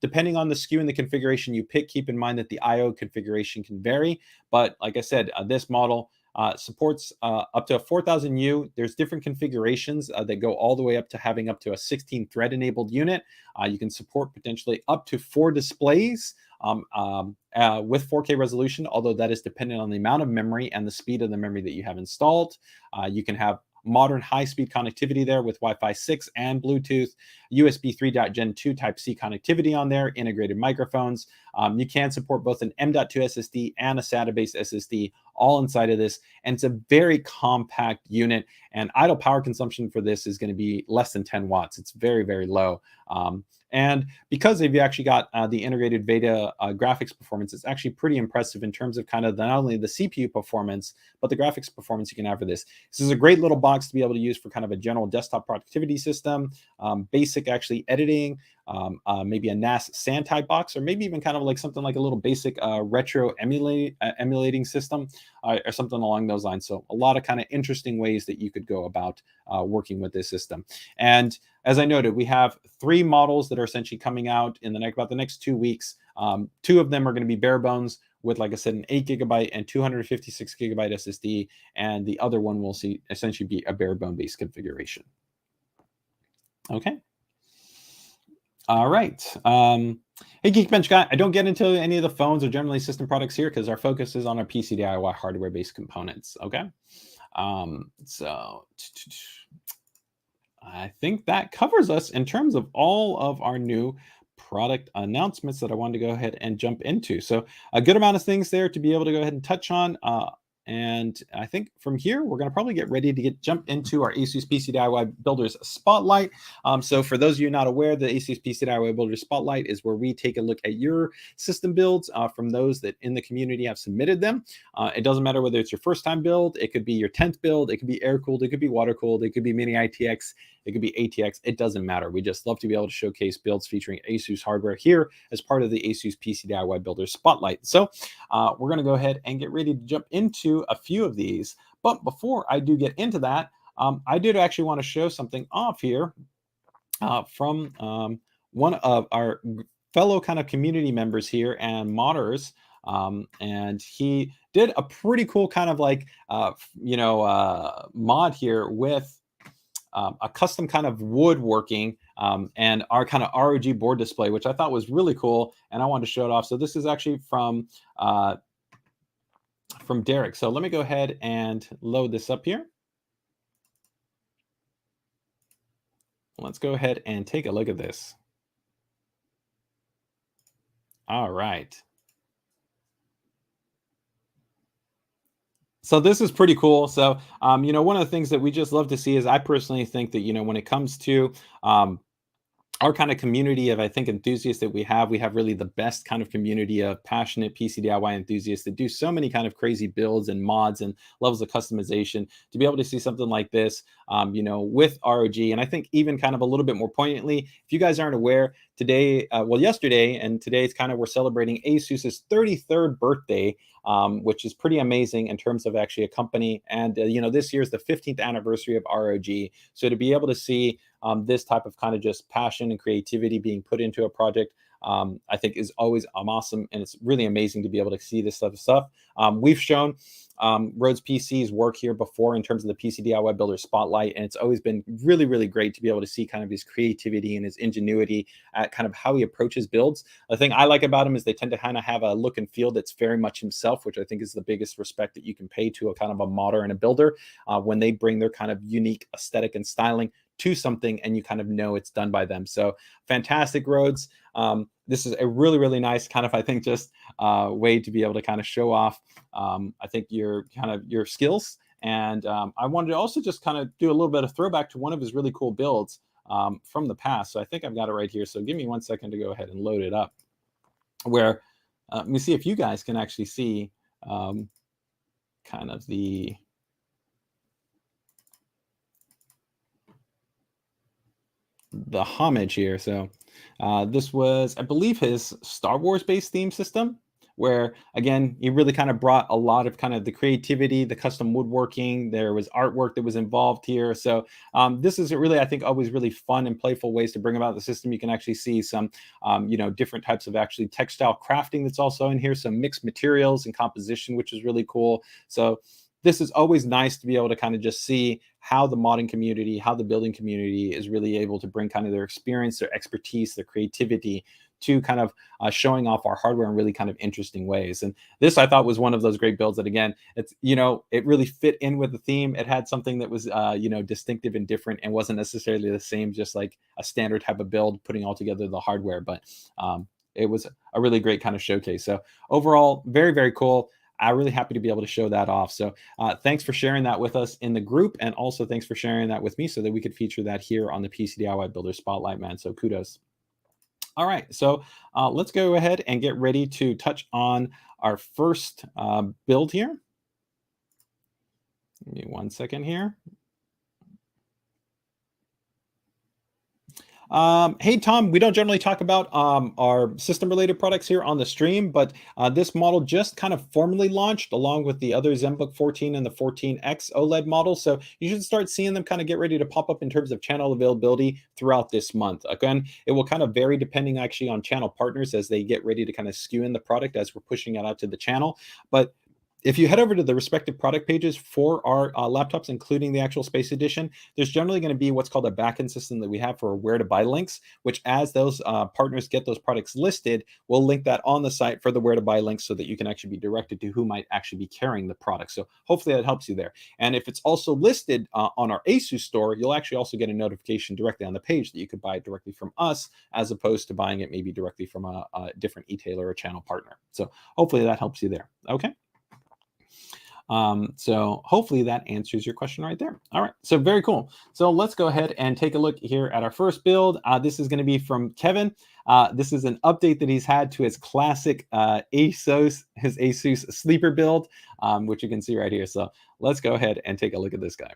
Depending on the SKU and the configuration you pick, keep in mind that the IO configuration can vary. But like I said, this model supports up to a 4000U. There's different configurations that go all the way up to having up to a 16 thread enabled unit. You can support potentially up to 4 displays with 4K resolution, although that is dependent on the amount of memory and the speed of the memory that you have installed. You can have modern high-speed connectivity there with Wi-Fi 6 and Bluetooth, USB 3.Gen 2 Type-C connectivity on there, integrated microphones. You can support both an M.2 SSD and a SATA-based SSD all inside of this, and it's a very compact unit, and idle power consumption for this is going to be less than 10 watts. It's very, very low. And because they've actually got the integrated Veda graphics performance, it's actually pretty impressive in terms of kind of not only the CPU performance, but the graphics performance you can have for this. This is a great little box to be able to use for kind of a general desktop productivity system, basic actually editing, maybe a NAS SAN type box, or maybe even kind of like something like a little basic retro emulating system or something along those lines. So a lot of kind of interesting ways that you could go about working with this system. And as I noted, we have 3 models that are essentially coming out in about the next 2 weeks. 2 of them are going to be bare bones with, like I said, an 8 gigabyte and 256 gigabyte SSD, and the other one will essentially be a bare bone based configuration. Okay. All right. Hey, Geekbench guy, I don't get into any of the phones or generally system products here because our focus is on our PCDIY hardware-based components. Okay. So I think that covers us in terms of all of our new product announcements that I wanted to go ahead and jump into. So a good amount of things there to be able to go ahead and touch on. And I think from here, we're going to probably get ready to jump into our ASUS PCDIY Builders Spotlight. So for those of you not aware, the ASUS PCDIY Builders Spotlight is where we take a look at your system builds from those that in the community have submitted them. It doesn't matter whether it's your first time build, it could be your 10th build, it could be air-cooled, it could be water-cooled, it could be mini ITX, it could be ATX, it doesn't matter. We just love to be able to showcase builds featuring ASUS hardware here as part of the ASUS PCDIY Builders Spotlight. So we're going to go ahead and get ready to jump into a few of these. But before I do get into that, I did actually want to show something off here from one of our fellow kind of community members here and modders. And he did a pretty cool kind of like, mod here with a custom kind of woodworking and our kind of ROG board display, which I thought was really cool. And I wanted to show it off. So this is actually from Derek. So let me go ahead and load this up here. Let's go ahead and take a look at this. All right. So this is pretty cool. So, one of the things that we just love to see is I personally think that, when it comes to our kind of community of, I think, enthusiasts that we have really the best kind of community of passionate PC DIY enthusiasts that do so many kind of crazy builds and mods and levels of customization. To be able to see something like this, with ROG, and I think even kind of a little bit more poignantly, if you guys aren't aware, yesterday and today, it's kind of, we're celebrating ASUS's 33rd birthday, which is pretty amazing in terms of actually a company. And, this year is the 15th anniversary of ROG. So to be able to see this type of kind of just passion and creativity being put into a project, I think is always awesome, and it's really amazing to be able to see this type of stuff. We've shown ROG's PC's work here before in terms of the PC DIY Builder Spotlight, and it's always been really, really great to be able to see kind of his creativity and his ingenuity at kind of how he approaches builds. The thing I like about him is they tend to kind of have a look and feel that's very much himself, which I think is the biggest respect that you can pay to a kind of a modder and a builder when they bring their kind of unique aesthetic and styling to something, and you kind of know it's done by them. So fantastic, ROGs. This is a really, really nice kind of, I think, just way to be able to kind of show off, I think, your skills. And I wanted to also just kind of do a little bit of throwback to one of his really cool builds from the past. So I think I've got it right here. So give me 1 second to go ahead and load it up, where let me see if you guys can actually see kind of the homage here. So this was, I believe, his Star Wars based theme system, where again, he really kind of brought a lot of kind of the creativity, the custom woodworking. There was artwork that was involved here. So this is really, I think, always really fun and playful ways to bring about the system. You can actually see some, different types of actually textile crafting that's also in here, some mixed materials and composition, which is really cool. So this is always nice to be able to kind of just see how the modding community, how the building community is really able to bring kind of their experience, their expertise, their creativity to kind of showing off our hardware in really kind of interesting ways. And this, I thought, was one of those great builds that, again, it's, it really fit in with the theme. It had something that was, distinctive and different, and wasn't necessarily the same, just like a standard type of build, putting all together the hardware. But it was a really great kind of showcase. So overall, very, very cool. I'm really happy to be able to show that off. So thanks for sharing that with us in the group. And also thanks for sharing that with me so that we could feature that here on the PC DIY Builder Spotlight, man. So kudos. All right. So let's go ahead and get ready to touch on our first build here. Give me 1 second here. Hey, Tom, we don't generally talk about our system-related products here on the stream, but this model just kind of formally launched along with the other ZenBook 14 and the 14X OLED model. So you should start seeing them kind of get ready to pop up in terms of channel availability throughout this month. Again, it will kind of vary depending actually on channel partners as they get ready to kind of skew in the product as we're pushing it out to the channel. But if you head over to the respective product pages for our laptops, including the actual Space Edition, there's generally going to be what's called a backend system that we have for where to buy links, which as those partners get those products listed, we'll link that on the site for the where to buy links so that you can actually be directed to who might actually be carrying the product. So hopefully that helps you there. And if it's also listed on our ASUS store, you'll actually also get a notification directly on the page that you could buy it directly from us, as opposed to buying it maybe directly from a different e-tailer or channel partner. So hopefully that helps you there. Okay. So hopefully that answers your question right there. All right, so very cool. So let's go ahead and take a look here at our first build. This is going to be from Kevin. This is an update that he's had to his classic ASUS sleeper build, which you can see right here. So let's go ahead and take a look at this guy.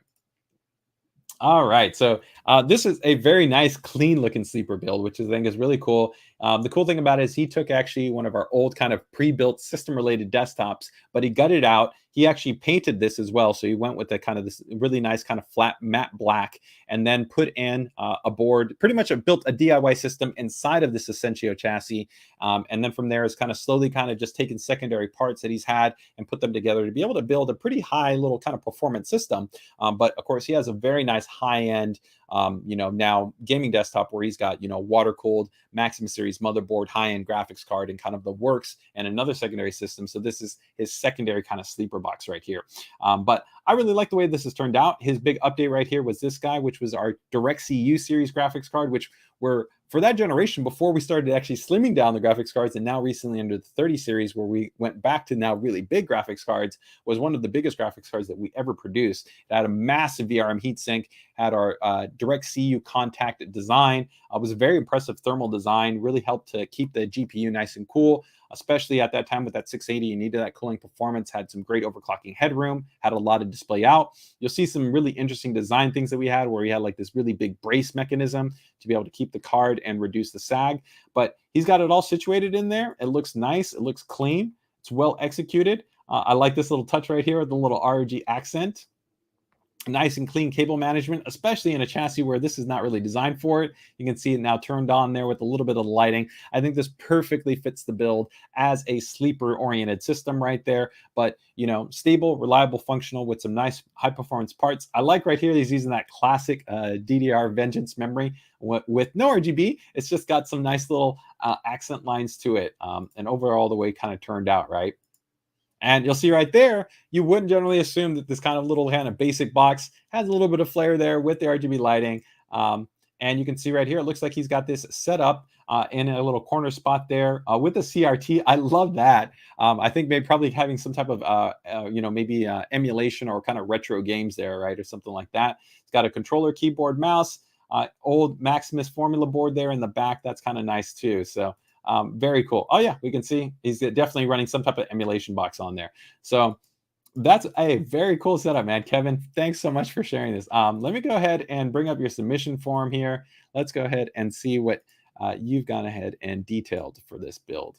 All right, so this is a very nice, clean looking sleeper build, which I think is really cool. The cool thing about it is he took actually one of our old kind of pre-built system related desktops, but he gutted out. He actually painted this as well. So he went with a kind of this really nice kind of flat matte black, and then put in a board, pretty much built a DIY system inside of this Essentio chassis. And then from there is kind of slowly kind of just taken secondary parts that he's had and put them together to be able to build a pretty high little kind of performance system. But of course he has a very nice high end, now gaming desktop where he's got, water cooled Maxima series motherboard, high end graphics card, and kind of the works and another secondary system. So this is his secondary kind of sleeper box right here. But I really like the way this has turned out. His big update right here was this guy, which was our DirectCU series graphics card, which were for that generation before we started actually slimming down the graphics cards, and now recently under the 30 series where we went back to now really big graphics cards, was one of the biggest graphics cards that we ever produced. It had a massive VRM heatsink, had our DirectCU contact design. It was a very impressive thermal design, really helped to keep the GPU nice and cool, especially at that time with that 680, you needed that cooling performance, had some great overclocking headroom, had a lot of display out. You'll see some really interesting design things that we had where we had like this really big brace mechanism to be able to keep the card and reduce the sag. But he's got it all situated in there. It looks nice. It looks clean. It's well executed. I like this little touch right here with the little ROG accent. Nice and clean cable management, especially in a chassis where this is not really designed for it. You can see it now turned on there with a little bit of lighting. I think this perfectly fits the build as a sleeper-oriented system right there. But, you know, stable, reliable, functional with some nice high-performance parts. I like right here, he's using that classic DDR Vengeance memory with no RGB. It's just got some nice little accent lines to it. And overall, the way it kind of turned out, right? And you'll see right there, you wouldn't generally assume that this kind of basic box has a little bit of flair there with the RGB lighting. And you can see right here, it looks like he's got this set up in a little corner spot there with a CRT. I love that. I think maybe probably having some type of, maybe emulation or kind of retro games there, right? Or something like that. It's got a controller, keyboard, mouse, old Maximus Formula board there in the back. That's kind of nice too. So very cool. Oh yeah, we can see he's definitely running some type of emulation box on there. So that's a very cool setup, man. Kevin, thanks so much for sharing this. Let me go ahead and bring up your submission form here. Let's go ahead and see what you've gone ahead and detailed for this build.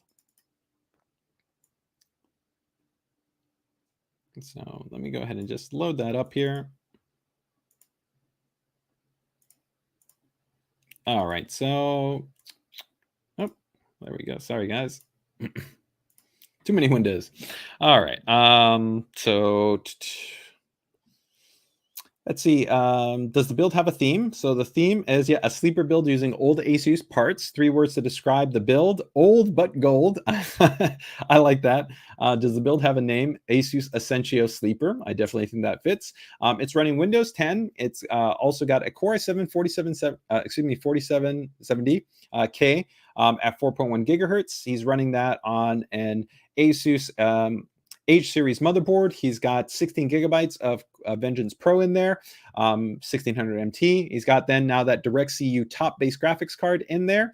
So let me go ahead and just load that up here. All right, so there we go. Sorry, guys. Too many windows. All right. So let's see. Does the build have a theme? So the theme is, a sleeper build using old ASUS parts. 3 words to describe the build. Old but gold. I like that. Does the build have a name? ASUS Essentio Sleeper. I definitely think that fits. It's running Windows 10. It's also got a Core i7 4770K at 4.1 gigahertz. He's running that on an ASUS H series motherboard. He's got 16 gigabytes of Vengeance Pro in there, 1600 MT. He's got then now that DirectCU top base graphics card in there.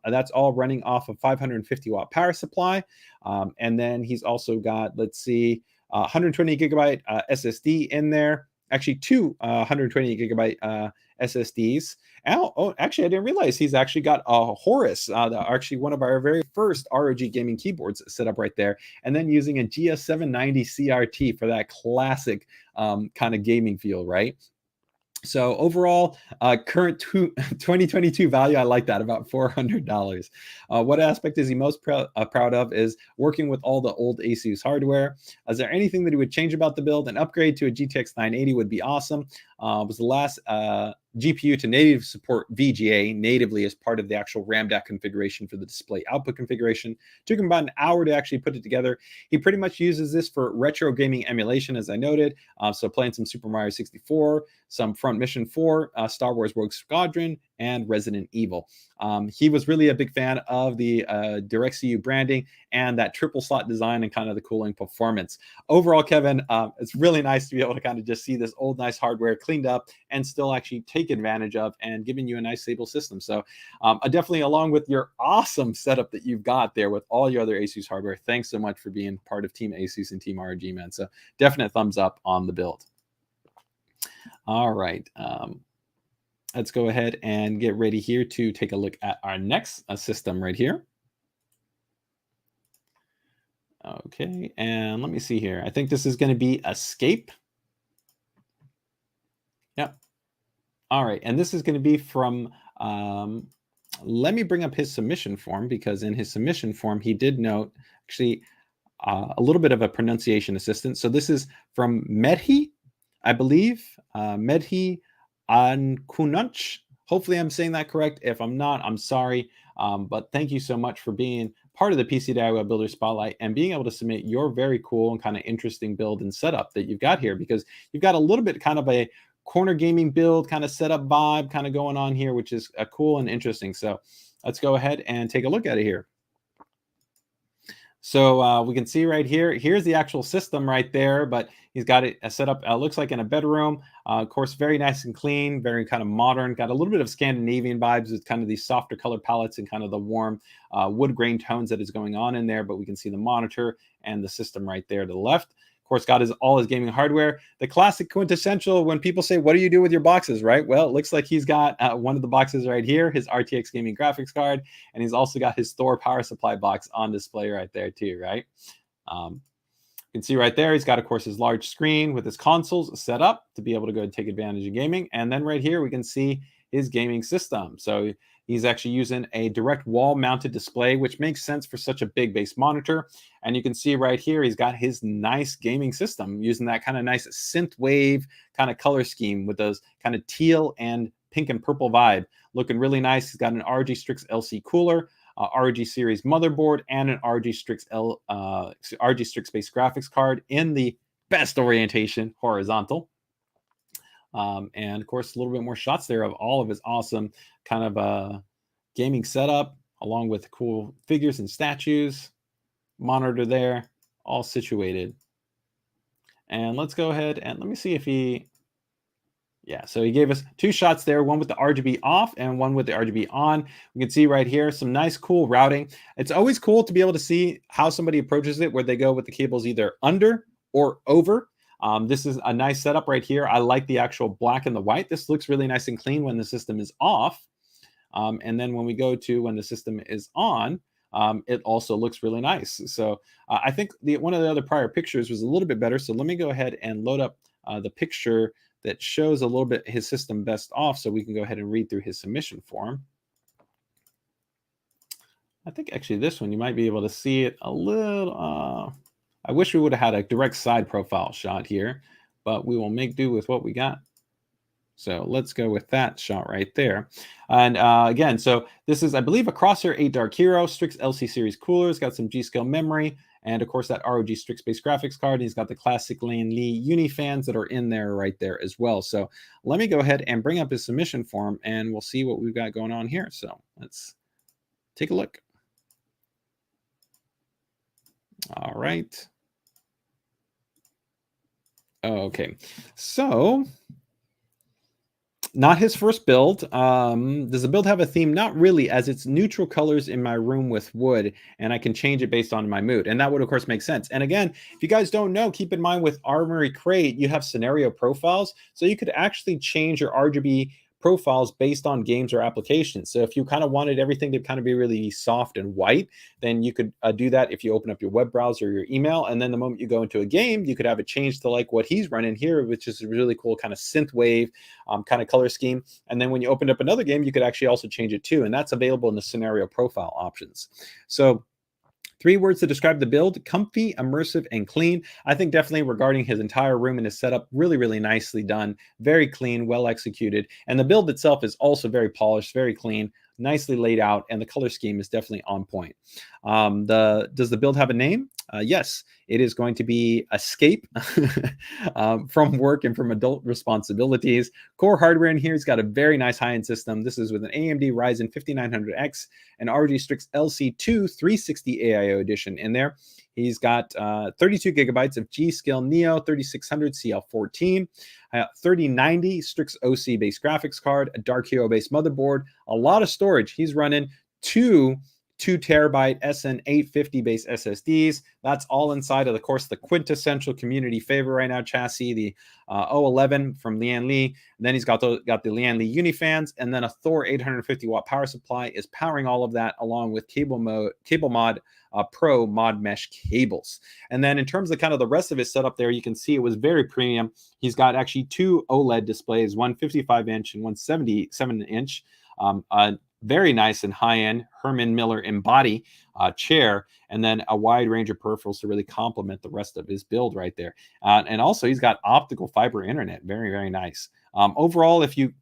That's all running off of 550 watt power supply. And then he's also got, 120 gigabyte SSD in there. Actually, 2 120 gigabyte SSDs. Actually, I didn't realize he's actually got a Horus, actually one of our very first ROG gaming keyboards set up right there, and then using a GS790 CRT for that classic kind of gaming feel, right? So overall, current 2022 value, I like that, about $400. What aspect is he most proud of is working with all the old ASUS hardware. Is there anything that he would change about the build? An upgrade to a GTX 980 would be awesome. Was the last GPU to native support VGA natively as part of the actual RAM DAC configuration for the display output configuration. Took him about an hour to actually put it together. He pretty much uses this for retro gaming emulation, as I noted. So playing some Super Mario 64, some Front Mission 4, Star Wars Rogue Squadron, and Resident Evil. He was really a big fan of the DirectCU branding and that triple slot design and kind of the cooling performance. Overall, Kevin, it's really nice to be able to kind of just see this old, nice hardware cleaned up and still actually take advantage of and giving you a nice stable system. So definitely, along with your awesome setup that you've got there with all your other ASUS hardware, thanks so much for being part of Team ASUS and Team ROG, man. So definite thumbs up on the build. All right. Let's go ahead and get ready here to take a look at our next system right here. Okay, and let me see here. I think this is going to be Escape. Yep. All right, and this is going to be from, let me bring up his submission form, because in his submission form, he did note actually a little bit of a pronunciation assistance. So this is from Medhi, I believe, Medhi Ankununch. Hopefully I'm saying that correct. If I'm not, I'm sorry. But thank you so much for being part of the PCDIY Builder Spotlight and being able to submit your very cool and kind of interesting build and setup that you've got here, because you've got a little bit kind of a corner gaming build kind of setup vibe kind of going on here, which is cool and interesting. So let's go ahead and take a look at it here. So we can see right here, here's the actual system right there, but he's got it set up, looks like in a bedroom. Of course, very nice and clean, very kind of modern, got a little bit of Scandinavian vibes with kind of these softer color palettes and kind of the warm wood grain tones that is going on in there, but we can see the monitor and the system right there to the left. Of course, got all his gaming hardware. The classic quintessential when people say, what do you do with your boxes, right? Well, it looks like he's got one of the boxes right here, his RTX gaming graphics card, and he's also got his Thor power supply box on display right there too, right? You can see right there, he's got, of course, his large screen with his consoles set up to be able to go and take advantage of gaming. And then right here, we can see his gaming system. So he's actually using a direct wall mounted display, which makes sense for such a big base monitor. And you can see right here, he's got his nice gaming system using that kind of nice synth wave kind of color scheme with those kind of teal and pink and purple vibe. Looking really nice. He's got an ROG Strix LC cooler, ROG series motherboard, and an ROG Strix based graphics card in the best orientation, horizontal. And of course, a little bit more shots there of all of his awesome kind of gaming setup, along with cool figures and statues. Monitor there, all situated. And let's go ahead and let me see if he... Yeah, so he gave us 2 shots there, one with the RGB off and one with the RGB on. We can see right here some nice, cool routing. It's always cool to be able to see how somebody approaches it, where they go with the cables either under or over. This is a nice setup right here. I like the actual black and the white. This looks really nice and clean when the system is off. And then when we go to when the system is on, it also looks really nice. So I think one of the other prior pictures was a little bit better. So let me go ahead and load up the picture that shows a little bit his system best off, so we can go ahead and read through his submission form. I think actually this one, you might be able to see it a little. I wish we would have had a direct side profile shot here, but we will make do with what we got. So let's go with that shot right there. And again, so this is, I believe, a Crosshair 8 Dark Hero, Strix LC series cooler. It's got some G-Skill memory, and of course that ROG Strix based graphics card. He's got the classic Lian Li Uni fans that are in there right there as well. So let me go ahead and bring up his submission form, and we'll see what we've got going on here. So let's take a look. All right. Okay, so not his first build. Does the build have a theme? Not really, as it's neutral colors in my room with wood, and I can change it based on my mood. And that would, of course, make sense. And again, if you guys don't know, keep in mind with Armory Crate, you have scenario profiles. So you could actually change your RGB profiles based on games or applications. So if you kind of wanted everything to kind of be really soft and white, then you could do that if you open up your web browser or your email. And then the moment you go into a game, you could have it changed to like what he's running here, which is a really cool kind of synth wave kind of color scheme. And then when you open up another game, you could actually also change it too. And that's available in the scenario profile options. So 3 words to describe the build: comfy, immersive, and clean. I think definitely regarding his entire room and his setup, really, really nicely done. Very clean, well executed. And the build itself is also very polished, very clean, nicely laid out, and the color scheme is definitely on point. Does the build have a name? Yes, it is going to be Escape from work and from adult responsibilities. Core hardware in here has got a very nice high-end system. This is with an AMD Ryzen 5900X and ROG Strix LC 360 AIO edition in there. He's got 32 gigabytes of G-Skill Neo 3600 CL14, 3090 Strix OC based graphics card, a Dark Hero based motherboard, a lot of storage. He's running 2 2TB SN850 based SSDs. That's all inside of course, the quintessential community favorite right now chassis, the 011 from Lian Li. And then he's got the Lian Li Uni fans, and then a Thor 850 watt power supply is powering all of that, along with Cable Mod Pro mod mesh cables. And then in terms of kind of the rest of his setup there, you can see it was very premium. He's got actually 2 OLED displays, one 55-inch and one 77-inch. Very nice and high-end Herman Miller Embody chair, and then a wide range of peripherals to really complement the rest of his build right there. And also, he's got optical fiber internet. Very, very nice. Overall, if you...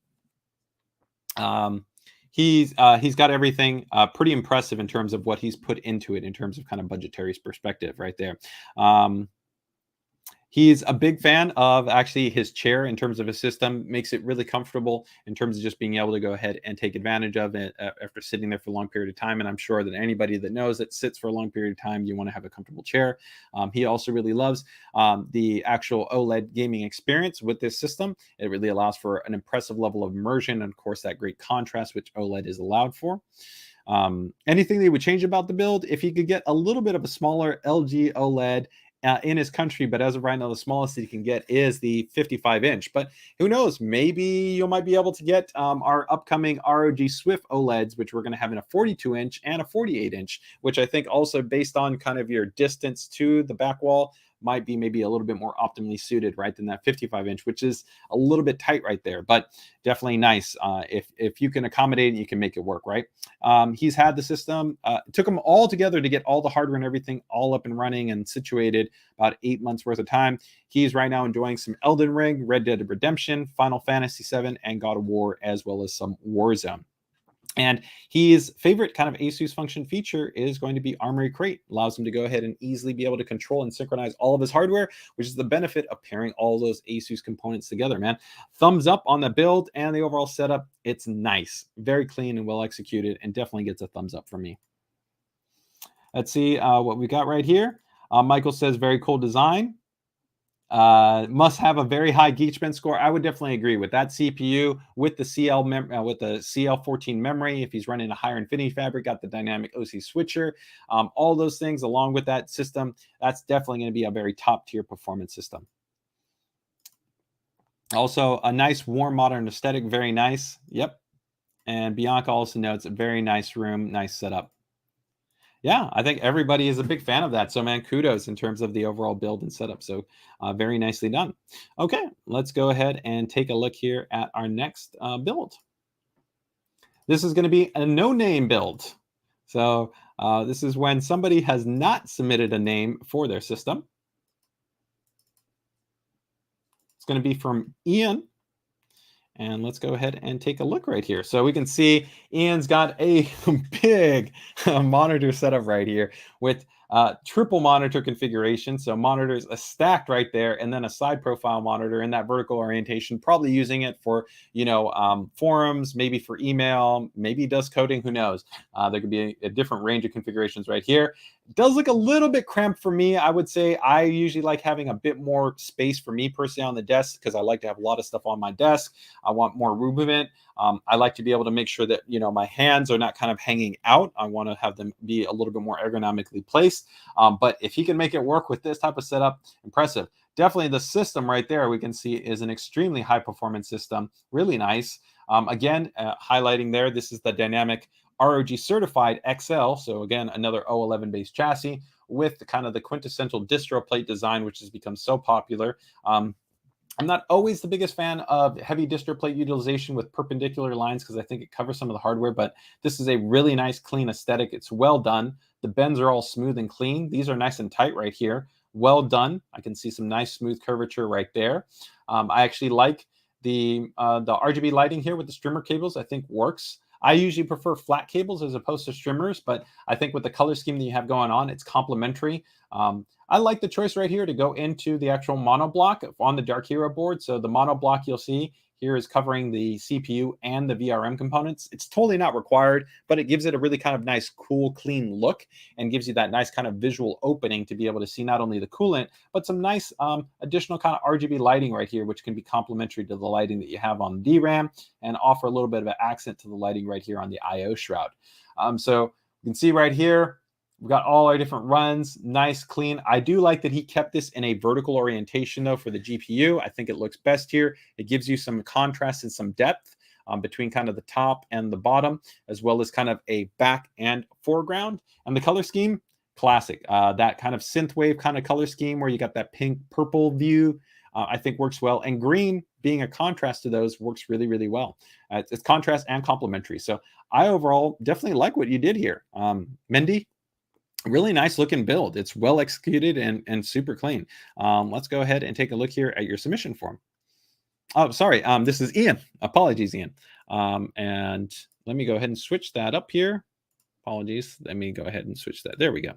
he's got everything pretty impressive in terms of what he's put into it in terms of kind of budgetary perspective right there. He's a big fan of actually his chair in terms of his system, makes it really comfortable in terms of just being able to go ahead and take advantage of it after sitting there for a long period of time. And I'm sure that anybody that knows that sits for a long period of time, you want to have a comfortable chair. He also really loves the actual OLED gaming experience with this system. It really allows for an impressive level of immersion and, of course, that great contrast, which OLED is allowed for. Anything they would change about the build, if he could get a little bit of a smaller LG OLED in his country, but as of right now, the smallest that you can get is the 55-inch. But who knows? Maybe you might be able to get our upcoming ROG Swift OLEDs, which we're going to have in a 42-inch and a 48-inch, which I think also based on kind of your distance to the back wall, might be maybe a little bit more optimally suited, right, than that 55-inch, which is a little bit tight right there, but definitely nice. If you can accommodate it, you can make it work, right? He's had the system. It took him all together to get all the hardware and everything all up and running and situated, about 8 months worth of time. He's right now enjoying some Elden Ring, Red Dead Redemption, Final Fantasy VII, and God of War, as well as some Warzone. And his favorite kind of ASUS function feature is going to be Armory Crate. Allows him to go ahead and easily be able to control and synchronize all of his hardware, which is the benefit of pairing all those ASUS components together, man. Thumbs up on the build and the overall setup. It's nice, very clean and well executed, and definitely gets a thumbs up from me. Let's see what we got right here. Michael says, very cool design. Must have a very high Geekbench score. I would definitely agree with that CPU with the CL14 memory. If he's running a higher Infinity Fabric, got the dynamic OC switcher, all those things along with that system, that's definitely going to be a very top tier performance system. Also, a nice warm modern aesthetic, very nice. Yep. And Bianca also notes a very nice room, nice setup. Yeah, I think everybody is a big fan of that. So, man, kudos in terms of the overall build and setup. So, very nicely done. Okay, let's go ahead and take a look here at our next build. This is going to be a no-name build. So, this is when somebody has not submitted a name for their system. It's going to be from Ian. And let's go ahead and take a look right here. So we can see Ian's got a big monitor setup right here with triple monitor configuration. So monitors stacked right there, and then a side profile monitor in that vertical orientation, probably using it for, forums, maybe for email, maybe does coding, who knows? There could be a different range of configurations right here. It does look a little bit cramped for me. I would say I usually like having a bit more space for me personally on the desk, because I like to have a lot of stuff on my desk. I want more movement. I like to be able to make sure that, my hands are not kind of hanging out. I want to have them be a little bit more ergonomically placed. But if he can make it work with this type of setup, impressive. Definitely the system right there we can see is an extremely high performance system. Really nice. Again, highlighting there, this is the dynamic ROG certified XL. So again, another O11 based chassis with the kind of the quintessential distro plate design, which has become so popular. I'm not always the biggest fan of heavy distro plate utilization with perpendicular lines, because I think it covers some of the hardware, but this is a really nice, clean aesthetic. It's well done. The bends are all smooth and clean. These are nice and tight right here. Well done. I can see some nice smooth curvature right there. I actually like the RGB lighting here with the strimmer cables. I think works. I usually prefer flat cables as opposed to strimmers, but I think with the color scheme that you have going on, it's complementary. I like the choice right here to go into the actual mono block on the Dark Hero board. So the mono block you'll see here is covering the CPU and the VRM components. It's totally not required, but it gives it a really kind of nice, cool, clean look, and gives you that nice kind of visual opening to be able to see not only the coolant, but some nice additional kind of RGB lighting right here, which can be complementary to the lighting that you have on the DRAM and offer a little bit of an accent to the lighting right here on the IO shroud. So you can see right here, we've got all our different runs, nice, clean. I do like that he kept this in a vertical orientation, though, for the GPU. I think it looks best here. It gives you some contrast and some depth between kind of the top and the bottom, as well as kind of a back and foreground. And the color scheme, classic. That kind of synthwave kind of color scheme where you got that pink purple view, I think works well. And green, being a contrast to those, works really, really well. It's contrast and complementary. So I overall definitely like what you did here. Mendy, really nice looking build. It's well executed and super clean. Let's go ahead and take a look here at your submission form. Oh, sorry. This is Ian. Apologies, Ian. And let me go ahead and switch that up here. Apologies. Let me go ahead and switch that. There we go.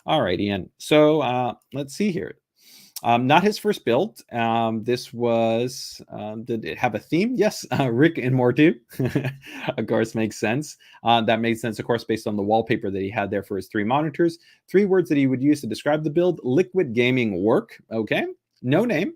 All right, Ian. So let's see here. Not his first build. This was, did it have a theme? Yes, Rick and Morty. Of course, makes sense. That made sense, of course, based on the wallpaper that he had there for his 3 monitors. 3 words that he would use to describe the build: liquid gaming work. Okay, no name.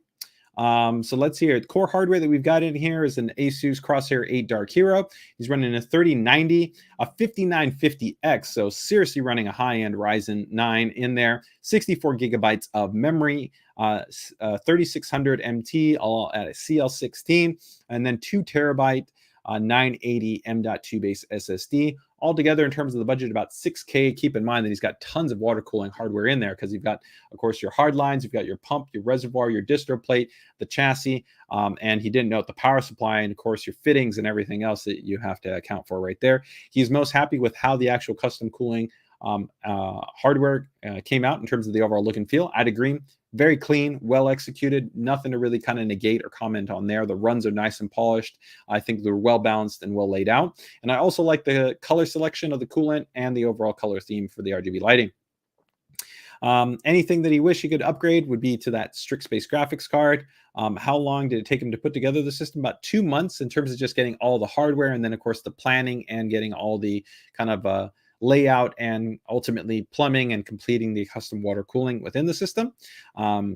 So let's see here. The core hardware that we've got in here is an ASUS Crosshair 8 Dark Hero. He's running a 3090, a 5950X, so seriously running a high-end Ryzen 9 in there. 64 gigabytes of memory, 3600 MT, all at a CL16, and then 2 terabyte 980 M.2 base SSD, altogether in terms of the budget, about $6K. Keep in mind that he's got tons of water cooling hardware in there, because you've got, of course, your hard lines, you've got your pump, your reservoir, your distro plate, the chassis, and he didn't note the power supply, and of course your fittings and everything else that you have to account for right there. He's most happy with how the actual custom cooling hardware came out in terms of the overall look and feel. I'd agree. Very clean, well executed, nothing to really kind of negate or comment on there. The runs are nice and polished. I think they're well balanced and well laid out. And I also like the color selection of the coolant and the overall color theme for the RGB lighting. Anything that he wished he could upgrade would be to that Strix-based graphics card. How long did it take him to put together the system? About 2 months in terms of just getting all the hardware, and then of course the planning and getting all the kind of layout and ultimately plumbing and completing the custom water cooling within the system.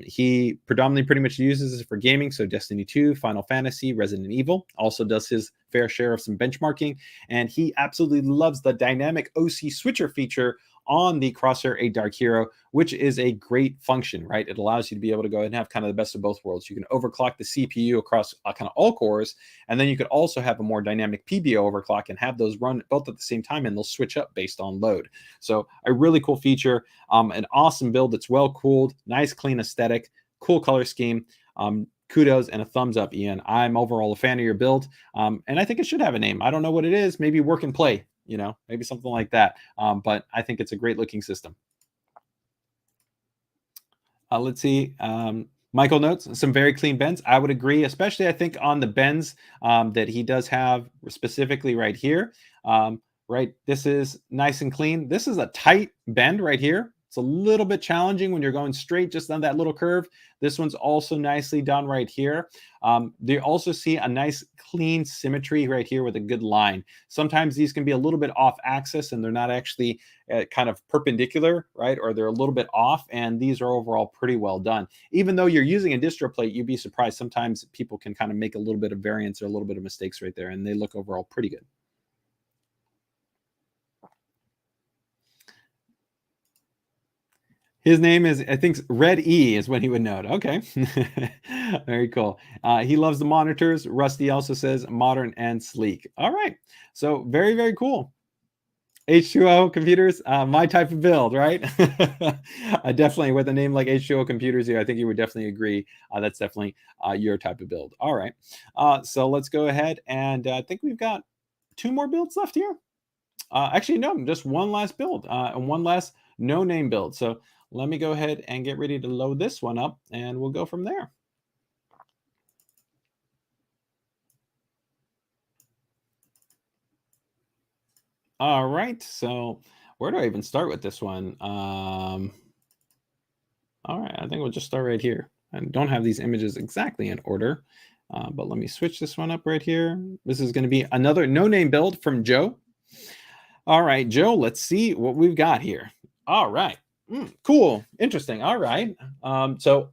He predominantly pretty much uses this for gaming, so Destiny 2, Final Fantasy, Resident Evil. Also does his fair share of some benchmarking, and he absolutely loves the dynamic OC switcher feature on the Crosshair 8 Dark Hero, which is a great function, right? It allows you to be able to go ahead and have kind of the best of both worlds. You can overclock the CPU across kind of all cores, and then you could also have a more dynamic PBO overclock and have those run both at the same time, and they'll switch up based on load. So a really cool feature, an awesome build that's well cooled, nice clean aesthetic, cool color scheme. Kudos and a thumbs up, Ian. I'm overall a fan of your build, and I think it should have a name. I don't know what it is. Maybe Work and Play, you know, maybe something like that. But I think it's a great looking system. Let's see. Michael notes some very clean bends. I would agree, especially I think on the bends that he does have specifically right here. Right, this is nice and clean. This is a tight bend right here. It's a little bit challenging when you're going straight just on that little curve. This one's also nicely done right here. They also see a nice clean symmetry right here with a good line. Sometimes these can be a little bit off axis and they're not actually kind of perpendicular, right? Or they're a little bit off, and these are overall pretty well done. Even though you're using a distro plate, you'd be surprised. Sometimes people can kind of make a little bit of variance or a little bit of mistakes right there, and they look overall pretty good. His name is, I think, Red E is what he would note. Okay. Very cool. He loves the monitors. Rusty also says modern and sleek. All right. So very, very cool. H2O computers, my type of build, right? Definitely with a name like H2O computers here, I think you would definitely agree. That's definitely your type of build. All right. So let's go ahead, and I think we've got 2 more builds left here. Actually, no, just one last build and one last no-name build. So let me go ahead and get ready to load this one up, and we'll go from there. All right, so where do I even start with this one? All right, I think we'll just start right here. I don't have these images exactly in order, but let me switch this one up right here. This is going to be another no-name build from Joe. All right, Joe, let's see what we've got here. All right. Cool. Interesting. All right. So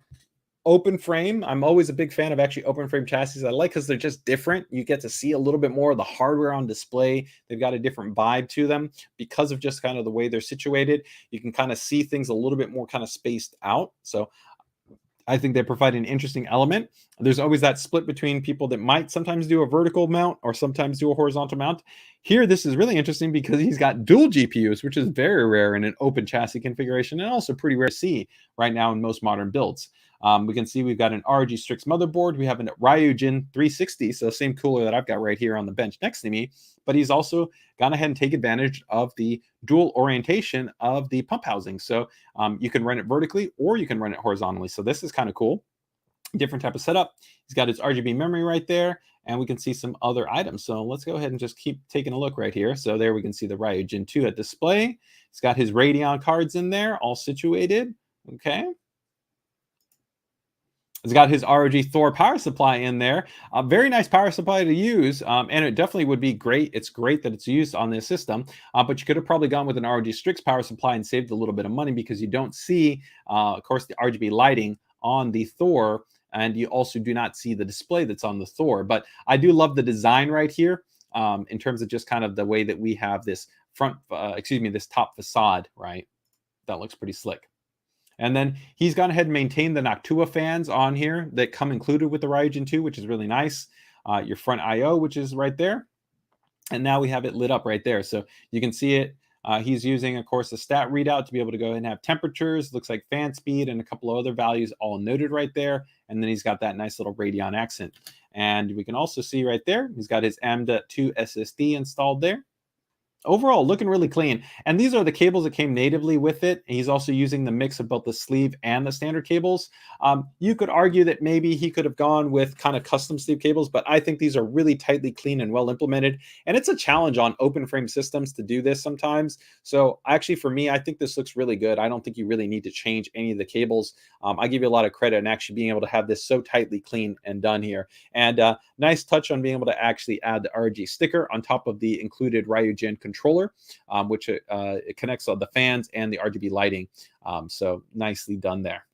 open frame. I'm always a big fan of actually open frame chassis. I like because they're just different. You get to see a little bit more of the hardware on display. They've got a different vibe to them because of just kind of the way they're situated. You can kind of see things a little bit more kind of spaced out. So I think they provide an interesting element. There's always that split between people that might sometimes do a vertical mount or sometimes do a horizontal mount. Here, this is really interesting because he's got dual GPUs, which is very rare in an open chassis configuration, and also pretty rare to see right now in most modern builds. We can see we've got an ROG Strix motherboard. We have a Ryujin 360, so same cooler that I've got right here on the bench next to me. But he's also gone ahead and take advantage of the dual orientation of the pump housing. So you can run it vertically or you can run it horizontally. So this is kind of cool. Different type of setup. He's got his RGB memory right there, and we can see some other items. So let's go ahead and just keep taking a look right here. So there we can see the Ryujin 2 at display. He's got his Radeon cards in there, all situated. Okay. It's got his ROG Thor power supply in there. A very nice power supply to use, and it definitely would be great. It's great that it's used on this system, but you could have probably gone with an ROG Strix power supply and saved a little bit of money because you don't see, of course, the RGB lighting on the Thor, and you also do not see the display that's on the Thor. But I do love the design right here in terms of just kind of the way that we have this this top facade, right? That looks pretty slick. And then he's gone ahead and maintained the Noctua fans on here that come included with the Ryujin 2, which is really nice. Your front I/O, which is right there. And now we have it lit up right there. So you can see it. He's using, of course, the stat readout to be able to go ahead and have temperatures, looks like fan speed, and a couple of other values all noted right there. And then he's got that nice little Radeon accent. And we can also see right there, he's got his M.2 SSD installed there. Overall, looking really clean. And these are the cables that came natively with it. He's also using the mix of both the sleeve and the standard cables. You could argue that maybe he could have gone with kind of custom sleeve cables, but I think these are really tightly clean and well implemented. And it's a challenge on open frame systems to do this sometimes. So actually, for me, I think this looks really good. I don't think you really need to change any of the cables. I give you a lot of credit in actually being able to have this so tightly clean and done here. And nice touch on being able to actually add the ROG sticker on top of the included Ryujin controller, which it connects all the fans and the RGB lighting. So nicely done there.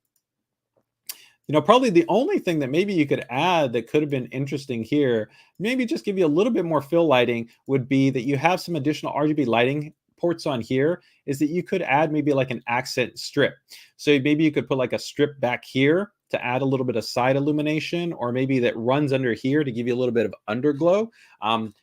You know, probably the only thing that maybe you could add that could have been interesting here, maybe just give you a little bit more fill lighting, would be that you have some additional RGB lighting ports on here, is that you could add maybe like an accent strip. So maybe you could put like a strip back here to add a little bit of side illumination, or maybe that runs under here to give you a little bit of underglow,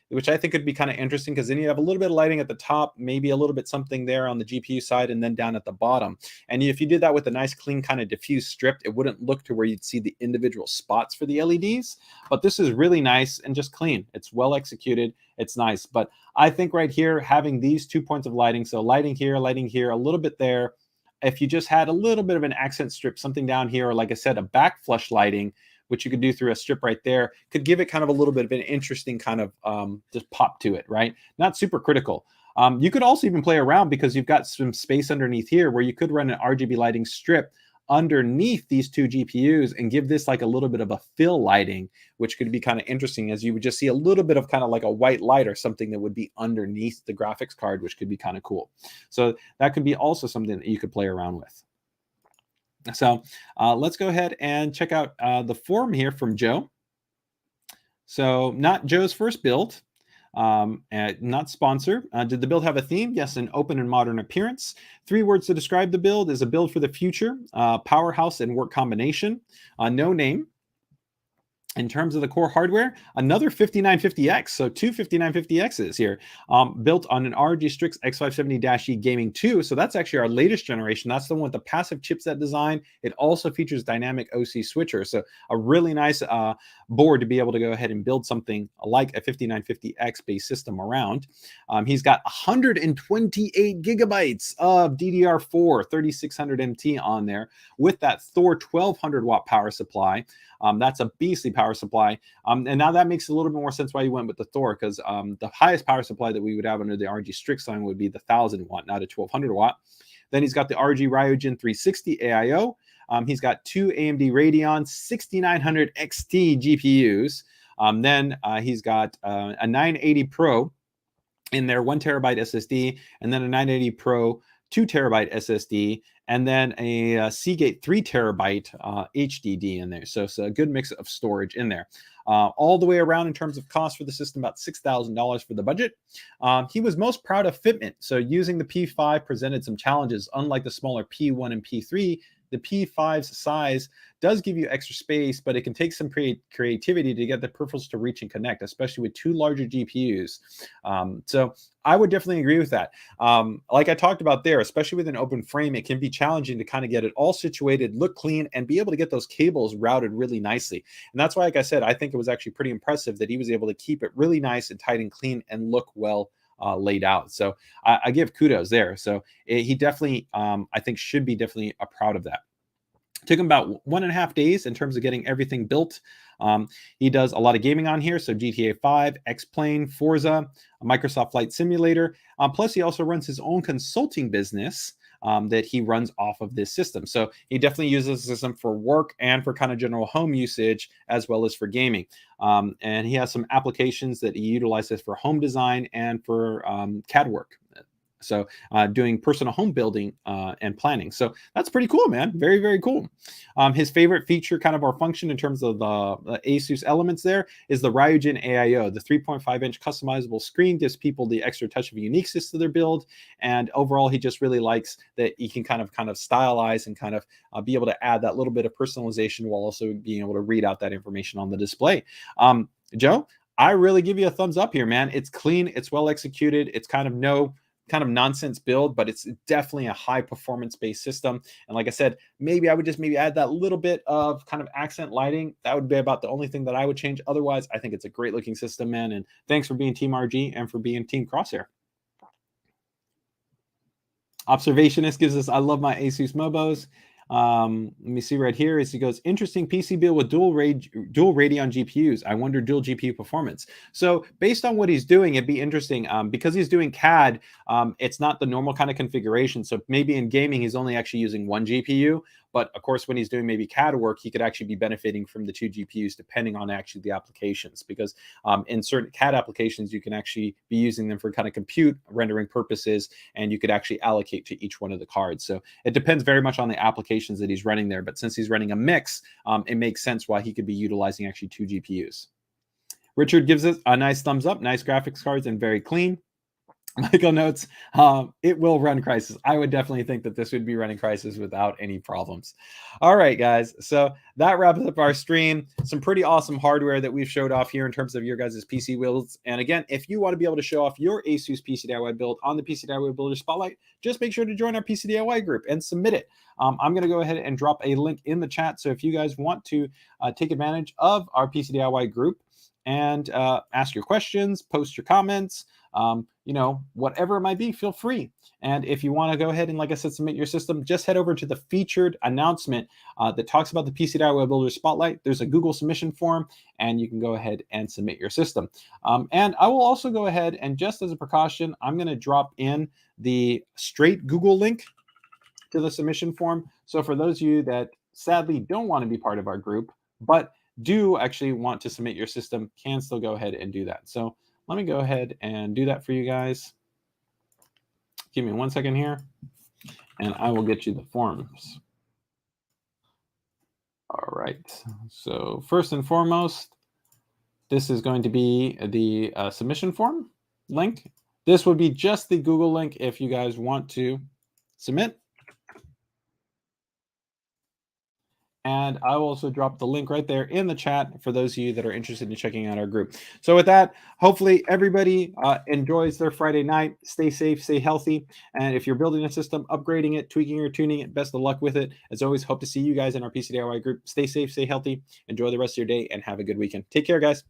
which I think could be kind of interesting, because then you have a little bit of lighting at the top, maybe a little bit something there on the GPU side, and then down at the bottom. And if you did that with a nice clean kind of diffuse strip, it wouldn't look to where you'd see the individual spots for the LEDs. But this is really nice and just clean. It's well executed. It's nice. But I think right here, having these 2 points of lighting, so lighting here, a little bit there, if you just had a little bit of an accent strip, something down here, or like I said, a back flush lighting, which you could do through a strip right there, could give it kind of a little bit of an interesting kind of just pop to it, right? Not super critical. You could also even play around, because you've got some space underneath here where you could run an RGB lighting strip underneath these two GPUs and give this like a little bit of a fill lighting, which could be kind of interesting, as you would just see a little bit of kind of like a white light or something that would be underneath the graphics card, which could be kind of cool. So that could be also something that you could play around with. So let's go ahead and check out the forum here from Joe. So not Joe's first build. Not sponsor. Did the build have a theme? Yes, an open and modern appearance. 3 words to describe the build: is a build for the future, powerhouse and work combination, no name. In terms of the core hardware, another 5950X, so 2 5950Xs here, built on an ROG Strix X570-E Gaming 2. So that's actually our latest generation. That's the one with the passive chipset design. It also features dynamic OC switcher. So a really nice board to be able to go ahead and build something like a 5950X based system around. He's got 128 gigabytes of DDR4 3600 MT on there with that Thor 1200 watt power supply. That's a beastly power supply. And now that makes a little bit more sense why you went with the Thor, because the highest power supply that we would have under the ROG Strix line would be the 1000 watt, not a 1200 watt. Then he's got the ROG Ryujin 360 AIO. He's got 2 AMD Radeon 6900 XT GPUs. Then he's got a 980 Pro in there, 1 terabyte SSD, and then a 980 Pro 2 terabyte SSD, and then a Seagate 3 terabyte HDD in there. So it's a good mix of storage in there. All the way around in terms of cost for the system, about $6,000 for the budget. He was most proud of fitment. So using the P5 presented some challenges. Unlike the smaller P1 and P3, the P5's size does give you extra space, but it can take some creativity to get the peripherals to reach and connect, especially with 2 larger GPUs. So I would definitely agree with that. Like I talked about there, especially with an open frame, it can be challenging to kind of get it all situated, look clean, and be able to get those cables routed really nicely. And that's why, like I said, I think it was actually pretty impressive that he was able to keep it really nice and tight and clean and look well laid out. So I give kudos there. So he definitely, I think, should be definitely proud of that. Took him about 1.5 days in terms of getting everything built. He does a lot of gaming on here. So GTA 5, X-Plane, Forza, Microsoft Flight Simulator. Plus, he also runs his own consulting business that he runs off of this system. So he definitely uses the system for work and for kind of general home usage, as well as for gaming. And he has some applications that he utilizes for home design and for CAD work. So doing personal home building and planning. So that's pretty cool, man. Very, very cool. His favorite feature, kind of our function in terms of the ASUS elements there, is the Ryujin AIO. The 3.5-inch customizable screen gives people the extra touch of uniqueness to their build. And overall, he just really likes that he can kind of stylize and kind of be able to add that little bit of personalization while also being able to read out that information on the display. Joe, I really give you a thumbs up here, man. It's clean, it's well executed, it's kind of no kind of nonsense build, but it's definitely a high performance based system. And like I said, maybe I would just maybe add that little bit of kind of accent lighting. That would be about the only thing that I would change. Otherwise, I think it's a great looking system, man. And thanks for being Team RG and for being Team Crosshair. Observationist gives us, I love my ASUS Mobos. Let me see right here. As he goes, interesting PC build with dual Radeon GPUs. I wonder dual GPU performance. So based on what he's doing, it'd be interesting because he's doing CAD. It's not the normal kind of configuration. So maybe in gaming, he's only actually using one GPU. But of course, when he's doing maybe CAD work, he could actually be benefiting from the two GPUs, depending on actually the applications. Because in certain CAD applications, you can actually be using them for kind of compute rendering purposes, and you could actually allocate to each one of the cards. So it depends very much on the applications that he's running there. But since he's running a mix, it makes sense why he could be utilizing actually two GPUs. Richard gives us a nice thumbs up, nice graphics cards, and very clean. Michael notes, it will run Crysis. I would definitely think that this would be running Crysis without any problems. All right, guys. So that wraps up our stream. Some pretty awesome hardware that we've showed off here in terms of your guys' PC builds. And again, if you want to be able to show off your ASUS PCDIY build on the PCDIY Builder Spotlight, just make sure to join our PCDIY group and submit it. I'm going to go ahead and drop a link in the chat. So if you guys want to take advantage of our PCDIY group and ask your questions, post your comments, you know, whatever it might be, feel free. And if you want to go ahead and, like I said, submit your system, just head over to the featured announcement that talks about the PCDIY Builder Spotlight. There's a Google submission form, and you can go ahead and submit your system. And I will also go ahead and, just as a precaution, I'm going to drop in the straight Google link to the submission form. So for those of you that sadly don't want to be part of our group, but do actually want to submit your system, can still go ahead and do that. So let me go ahead and do that for you guys. Give me 1 second here, and I will get you the forms. All right. So first and foremost, this is going to be the submission form link. This would be just the Google link if you guys want to submit. And I will also drop the link right there in the chat for those of you that are interested in checking out our group. So with that, hopefully everybody enjoys their Friday night. Stay safe, stay healthy. And if you're building a system, upgrading it, tweaking or tuning it, best of luck with it. As always, hope to see you guys in our PCDIY group. Stay safe, stay healthy. Enjoy the rest of your day and have a good weekend. Take care, guys.